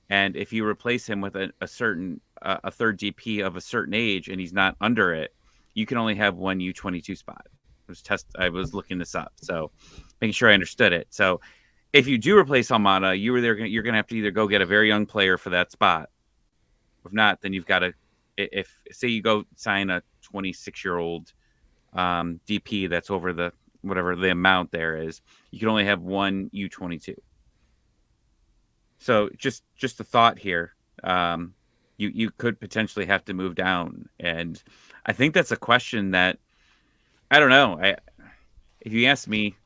and if you replace him with a certain a third DP of a certain age and he's not under it, you can only have one U22 spot. I was looking this up, so making sure I understood it. So if you do replace Almada, you're going to have to either go get a very young player for that spot. If not, then you've got to, if say you go sign a 26-year-old DP that's over the whatever the amount there is, you can only have one U22. So just a thought here. You could potentially have to move down, and I think that's a question that I don't know. If you asked me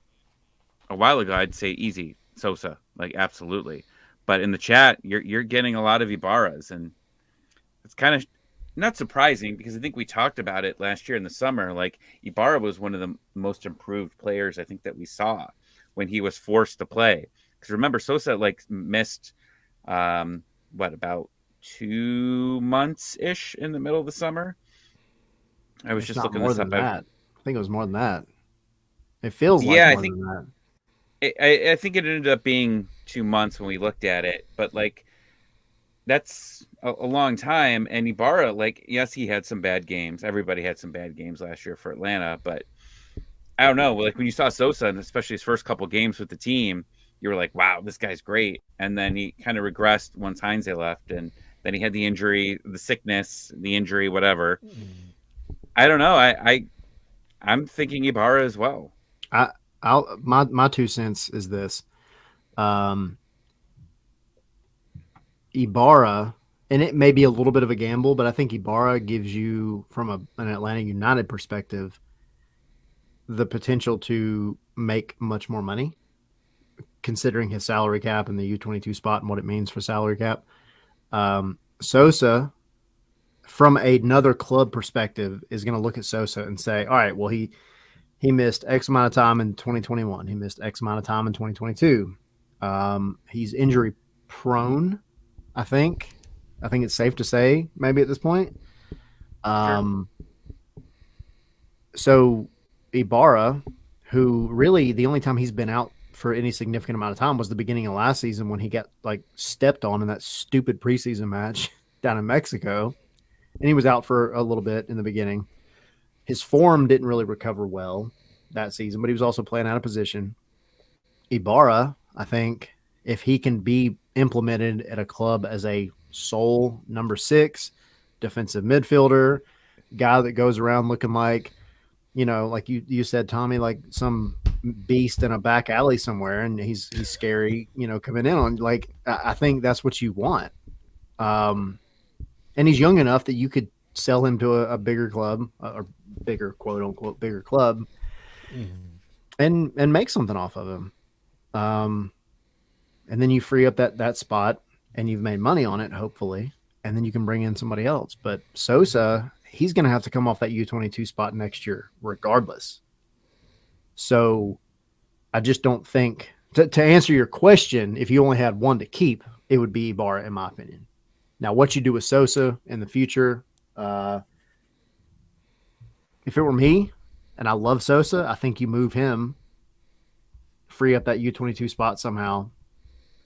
a while ago, I'd say easy Sosa, like absolutely. But in the chat, you're getting a lot of Ibarras, and it's kind of not surprising because I think we talked about it last year in the summer. Like Ibarra was one of the most improved players I think that we saw when he was forced to play. Because remember, Sosa missed about 2 months ish in the middle of the summer. I was It's just not looking more this than up. that. I think it was more than that. It feels like Yeah, more than that. I think it ended up being 2 months when we looked at it, but like that's a long time. And Ibarra, like, yes, he had some bad games. Everybody had some bad games last year for Atlanta, but I don't know. Like when you saw Sosa, and especially his first couple games with the team, you were like, wow, this guy's great. And then he kind of regressed once Heinze left, and then he had the injury, the sickness, the injury, whatever. I don't know. I'm thinking Ibarra as well. My 2 cents is this. Ibarra, and it may be a little bit of a gamble, but I think Ibarra gives you, from an Atlanta United perspective, the potential to make much more money, considering his salary cap and the U22 spot and what it means for salary cap. Sosa, from another club perspective, is going to look at Sosa and say, all right, well, he missed X amount of time in 2021. He missed X amount of time in 2022. He's injury prone, I think. I think it's safe to say maybe at this point. Sure. So Ibarra, who really the only time he's been out for any significant amount of time was the beginning of last season when he got like stepped on in that stupid preseason match down in Mexico. and he was out for a little bit in the beginning. His form didn't really recover well that season, but he was also playing out of position. Ibarra, I think, if he can be implemented at a club as a sole number 6 defensive midfielder, guy that goes around looking like, like you said, Tommy, like some beast in a back alley somewhere, and he's scary, coming in on, like, I think that's what you want. And he's young enough that you could sell him to a bigger club, or bigger, quote unquote bigger club, and make something off of him. And then you free up that spot, and you've made money on it, hopefully, and then you can bring in somebody else. But Sosa, he's going to have to come off that U22 spot next year, regardless. So I just don't think, to answer your question, if you only had one to keep, it would be Ibarra, in my opinion. Now, what you do with Sosa in the future, if it were me, and I love Sosa, I think you move him, free up that U22 spot somehow,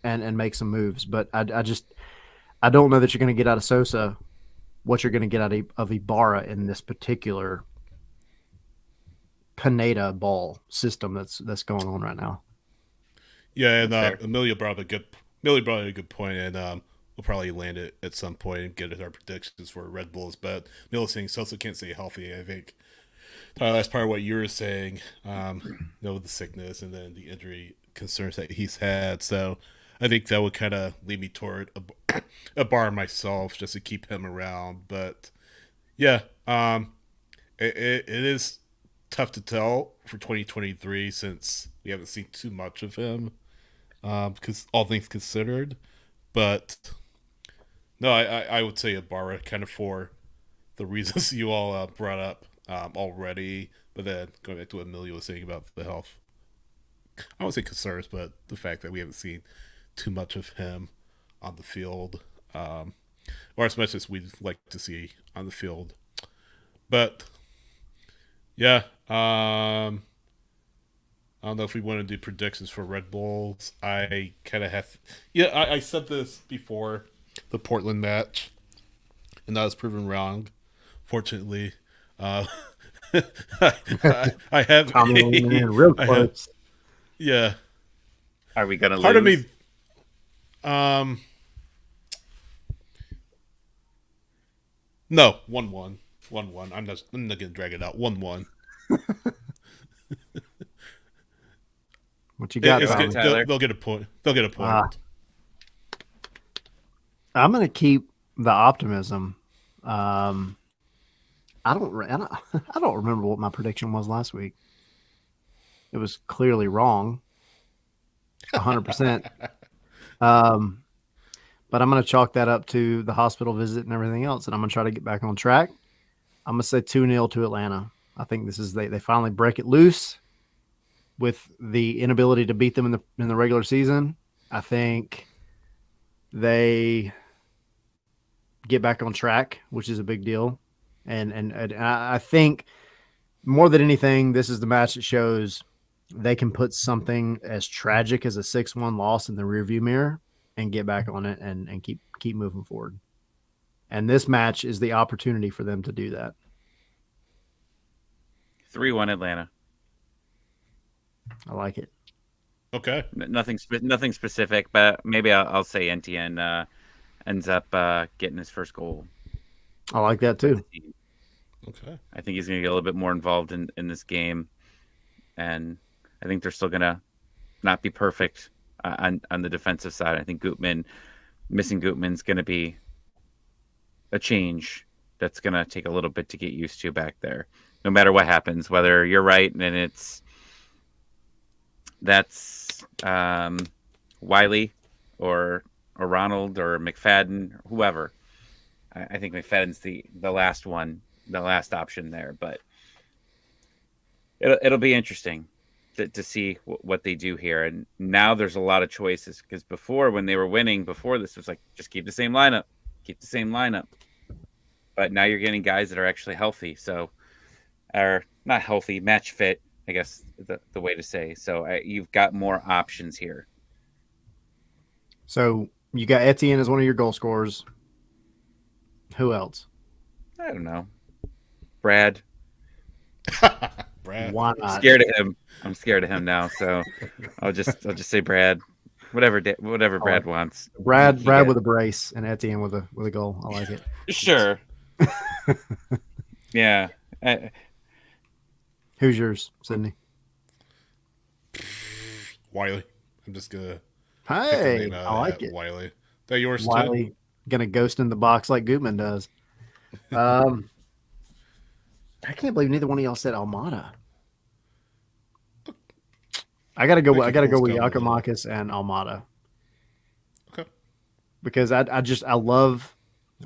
and make some moves. But I don't know that you're going to get out of Sosa what you're going to get out of Ibarra in this particular Pineda ball system that's going on right now. Yeah, and Amelia brought a good point, and we'll probably land it at some point and get our predictions for Red Bulls. But Amelia saying Sosa can't stay healthy. I think that's part of what you were saying. The sickness and then the injury concerns that he's had. So I think that would kind of lead me toward a bar myself, just to keep him around. But yeah, it is tough to tell for 2023 since we haven't seen too much of him, because all things considered. But no, I would say Ibarra, kind of for the reasons you all brought up already. But then going back to what Amelia was saying about the health, I won't say concerns, but the fact that we haven't seen too much of him on the field, or as much as we'd like to see on the field. But yeah, I don't know if we want to do predictions for Red Bulls. I kind of have, I said this before the Portland match, and I was proven wrong. Fortunately, I have real close. Yeah. Are we gonna Part lose? of me, no, 1-1. 1-1. I'm not gonna drag it out. 1-1. What you got, Tyler? They'll get a point. They'll get a point. I'm going to keep the optimism. I don't remember what my prediction was last week. It was clearly wrong, 100%. But I'm going to chalk that up to the hospital visit and everything else, and I'm going to try to get back on track. I'm going to say 2-0 to Atlanta. I think this is they finally break it loose with the inability to beat them in the regular season. I think they get back on track, which is a big deal. And I think more than anything, this is the match that shows they can put something as tragic as a 6-1 loss in the rearview mirror and get back on it and keep moving forward. And this match is the opportunity for them to do that. 3-1 Atlanta. I like it. Okay. Nothing specific, but maybe I'll say NTN ends up getting his first goal. I like that too. Okay. I think he's going to get a little bit more involved in this game, and I think they're still going to not be perfect on the defensive side. I think missing Gutman's going to be a change that's going to take a little bit to get used to back there. No matter what happens, whether you're right and that's Wiley or Ronald or McFadden, or whoever. I think McFadden's the last one, the last option there, but it'll be interesting to see what they do here. And now there's a lot of choices, because before, when they were winning, before this was like, just keep the same lineup. But now you're getting guys that are actually healthy, are not healthy, match fit, I guess the way to say. So you've got more options here. So you got Etienne as one of your goal scorers. Who else? I don't know. Brad. Brad. Why I'm not? scared of him. I'm scared of him now. So I'll just say Brad. Whatever Brad wants. Brad He Brad gets. with a brace and Etienne with a goal. I like it. Sure. Yeah. Who's yours, Sydney? Wiley. I'm just gonna pick a Hey, name out I of like that. it. Wiley. That yours too? Wiley gonna ghost in the box like Gutman does. I can't believe neither one of y'all said Almada. I gotta go. I gotta go with Scum a little. Yakimakis and Almada Okay. because I love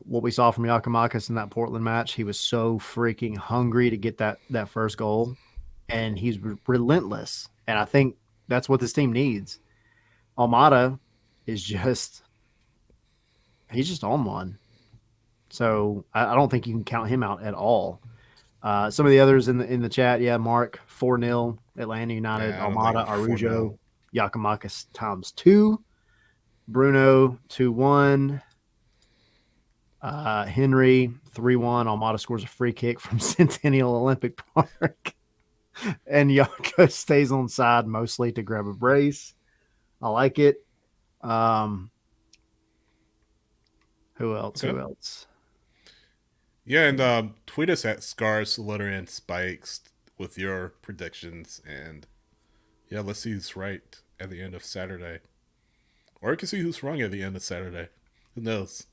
what we saw from Yakimakis in that Portland match. He was so freaking hungry to get that first goal, and he's relentless. And I think that's what this team needs. Almada is he's just on one. So I don't think you can count him out at all. Some of the others in the chat, yeah, Mark 4-0 Atlanta United, Yeah, I don't Almada, think 4-0. Arujo, Yakimakis ×2, Bruno 2-1, Henry 3-1. Almada scores a free kick from Centennial Olympic Park, and Yako stays on side mostly to grab a brace. I like it. Who else? Okay. Who else? Yeah, and tweet us at Scars, Letter, and Spikes with your predictions. And yeah, let's see who's right at the end of Saturday. Or you can see who's wrong at the end of Saturday. Who knows?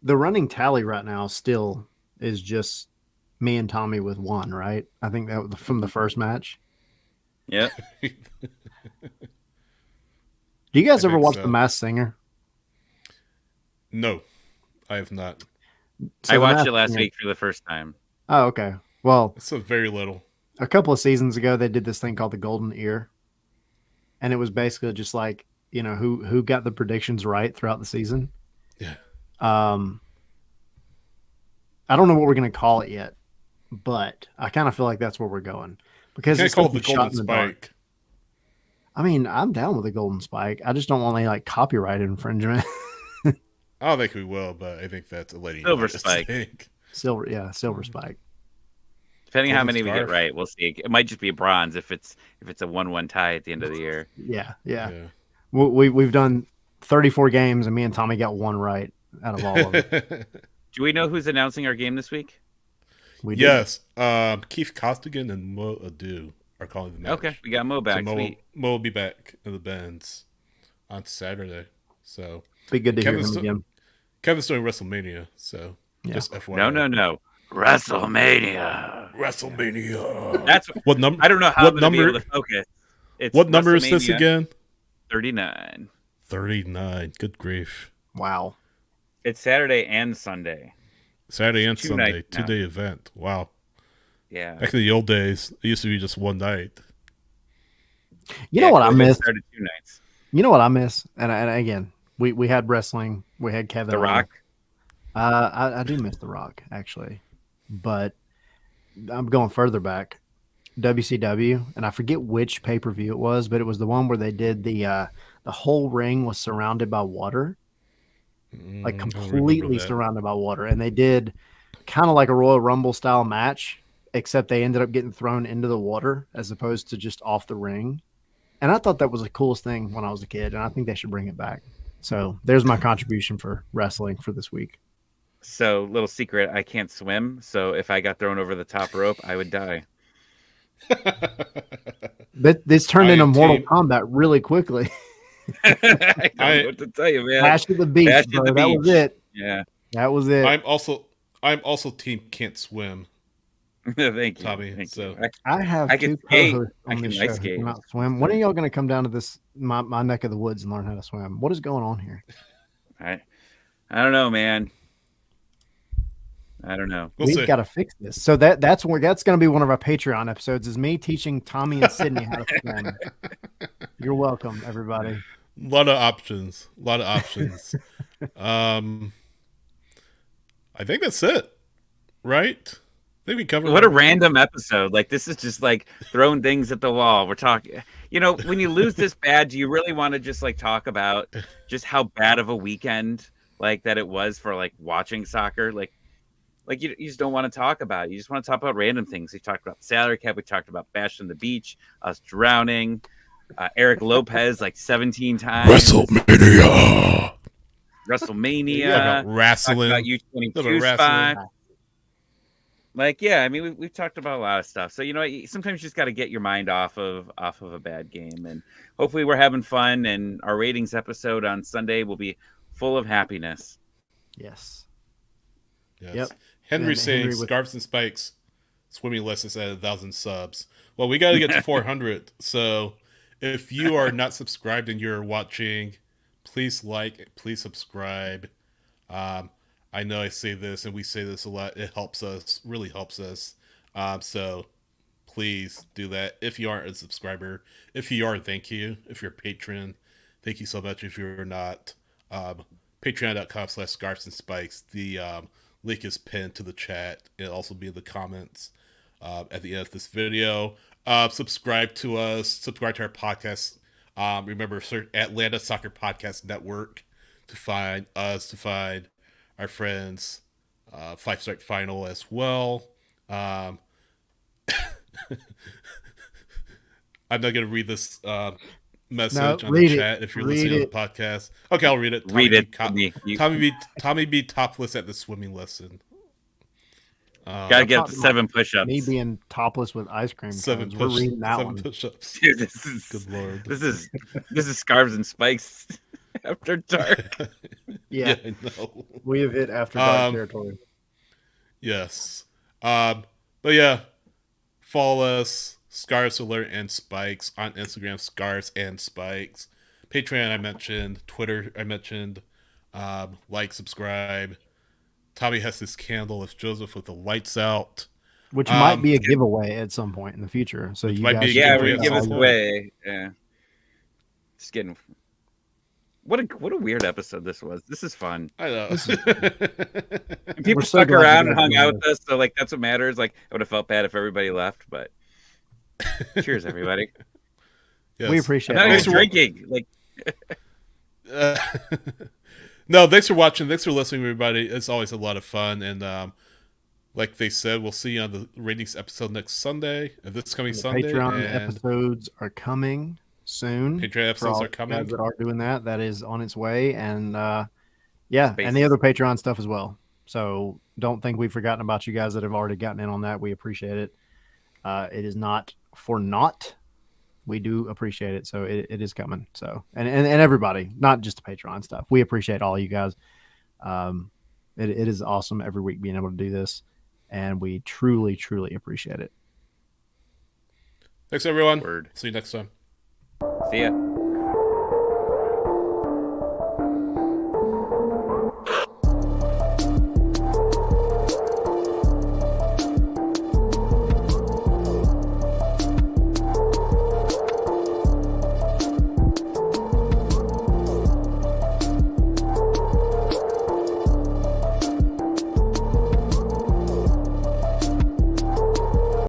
The running tally right now still is just me and Tommy with one, right? I think that was from the first match. Yep. Do you guys I ever think watch so. The Masked Singer? No, I have not. I The watched Masked it last Singer- week for the first time. Oh, okay. Well, It's a very little. a couple of seasons ago, they did this thing called the Golden Ear, and it was basically just like who got the predictions right throughout the season. Yeah. I don't know what we're going to call it yet, but I kind of feel like that's where we're going because Can't it's call supposed it the to be shot Golden in the dark. Spike. I mean, I'm down with the Golden Spike. I just don't want any like copyright infringement. I don't think we will, but I think that's a lady. Silver Spike. Silver Spike. Depending on how Golden many we get Scarf. right, we'll see. It might just be a bronze if it's a 1-1 tie at the end of the year. Yeah. Yeah. We've done 34 games, and me and Tommy got one right out of all of it. Do we know who's announcing our game this week? We did. Yes. Keith Costigan and Mo Adu are calling the match. Okay, we got Mo back. Sweet. Mo will be back in the Bends on Saturday. So Be good to hear Kevin's him still- again. Kevin's doing WrestleMania, so Yeah. just FYI. No. WrestleMania. WrestleMania. That's What number? I don't know how What I'm going to be number? able to focus. It's What number is this WrestleMania again? 39. 39. Good grief. Wow. It's Saturday and Sunday. Saturday and Two Sunday, nights now. 2-day event. Wow. Yeah. Back in the old days, it used to be just one night. You know what I COVID miss? Started 2 nights. You know what I miss? And again, we had wrestling. We had Kevin. The on. Rock. I do miss The Rock, actually. But I'm going further back. WCW, and I forget which pay-per-view it was, but it was the one where they did the whole ring was surrounded by water. Like I don't remember completely that. surrounded by water. And they did kind of like a Royal Rumble style match, except they ended up getting thrown into the water as opposed to just off the ring. And I thought that was the coolest thing when I was a kid, and I think they should bring it back. So there's my contribution for wrestling for this week. So, little secret, I can't swim. So, if I got thrown over the top rope, I would die. This turned I into am Mortal team- Kombat really quickly. I don't know what to tell you, man. Bash to the beach, Bash to bro. the That was beach. it. Yeah. That was it. I'm also team can't swim, Thank you. Tommy. Thank So you. I have I two can skate. co-hosts I on can this ice show who skate. cannot swim. When are y'all going to come down to this my neck of the woods and learn how to swim? What is going on here? I don't know, man. I don't know. we'll We've see. got to fix this. So that's going to be one of our Patreon episodes. Is me teaching Tommy and Sydney how to swim. You're welcome, everybody. A lot of options. I think that's it, right? I think we covered. What a everything. random episode. Like, this is just like throwing things at the wall. We're talking, when you lose this bad, do you really want to just like talk about just how bad of a weekend like that it was for like watching soccer? Like, like you just don't want to talk about it. You just want to talk about random things. We talked about salary cap. We talked about Bash on the Beach, us drowning, Eric Lopez like 17 times. WrestleMania. WrestleMania. Talk about wrestling. Talk about U22 spot. Like, yeah, I mean, we've talked about a lot of stuff. So, you know, sometimes you just got to get your mind off of a bad game. And hopefully we're having fun. And our ratings episode on Sunday will be full of happiness. Yes. Yep. Henry saying Scarves and Spikes swimming lessons at 1,000 subs. Well, we got to get to 400. So if you are not subscribed and you're watching, please like, please subscribe. I know I say this and we say this a lot. It helps us, really helps us. So please do that. If you aren't a subscriber, if you are, thank you. If you're a patron, thank you so much. If you're not, patreon.com/scarves and spikes. The link is pinned to the chat. It'll also be in the comments at the end of this video. Subscribe to us. Subscribe to our podcast. Remember, search Atlanta Soccer Podcast Network to find us, to find our friends, Five Strike Final as well. I'm not going to read this message on the chat if you're listening to the podcast. Okay, I'll read it. Tommy be topless at the swimming lesson. Gotta get 7 push-ups. Me being topless with ice cream. 7 push-ups. We're reading that 7 one. push-ups. Dude, this is good lord. This is Scarves and Spikes after dark. Yeah, I know. We have hit after dark territory. Yes. But yeah, follow us, Scarves Alert and Spikes on Instagram, Scarves and Spikes. Patreon I mentioned, Twitter I mentioned. Like, subscribe. Tommy has this candle of Joseph with the lights out, which might be a giveaway at some point in the future. So you guys, we're gonna give this away. Yeah, just kidding. What a weird episode this was. This is fun. I know. And people stuck around and hung out with us, so like that's what matters. Like I would have felt bad if everybody left, but cheers, everybody. Yes. We appreciate. I'm not even drinking. Like. No, thanks for watching. Thanks for listening, everybody. It's always a lot of fun. And like they said, we'll see you on the ratings episode next Sunday. This coming Sunday. Patreon episodes are coming soon. Patreon episodes are coming. Guys that are doing that is on its way. And yeah, and the other Patreon stuff as well. So don't think we've forgotten about you guys that have already gotten in on that. We appreciate it. It is not for naught. We do appreciate it. So it is coming. So, and everybody, not just the Patreon stuff. We appreciate all you guys. It is awesome every week being able to do this. And we truly, truly appreciate it. Thanks, everyone. See you next time. See ya.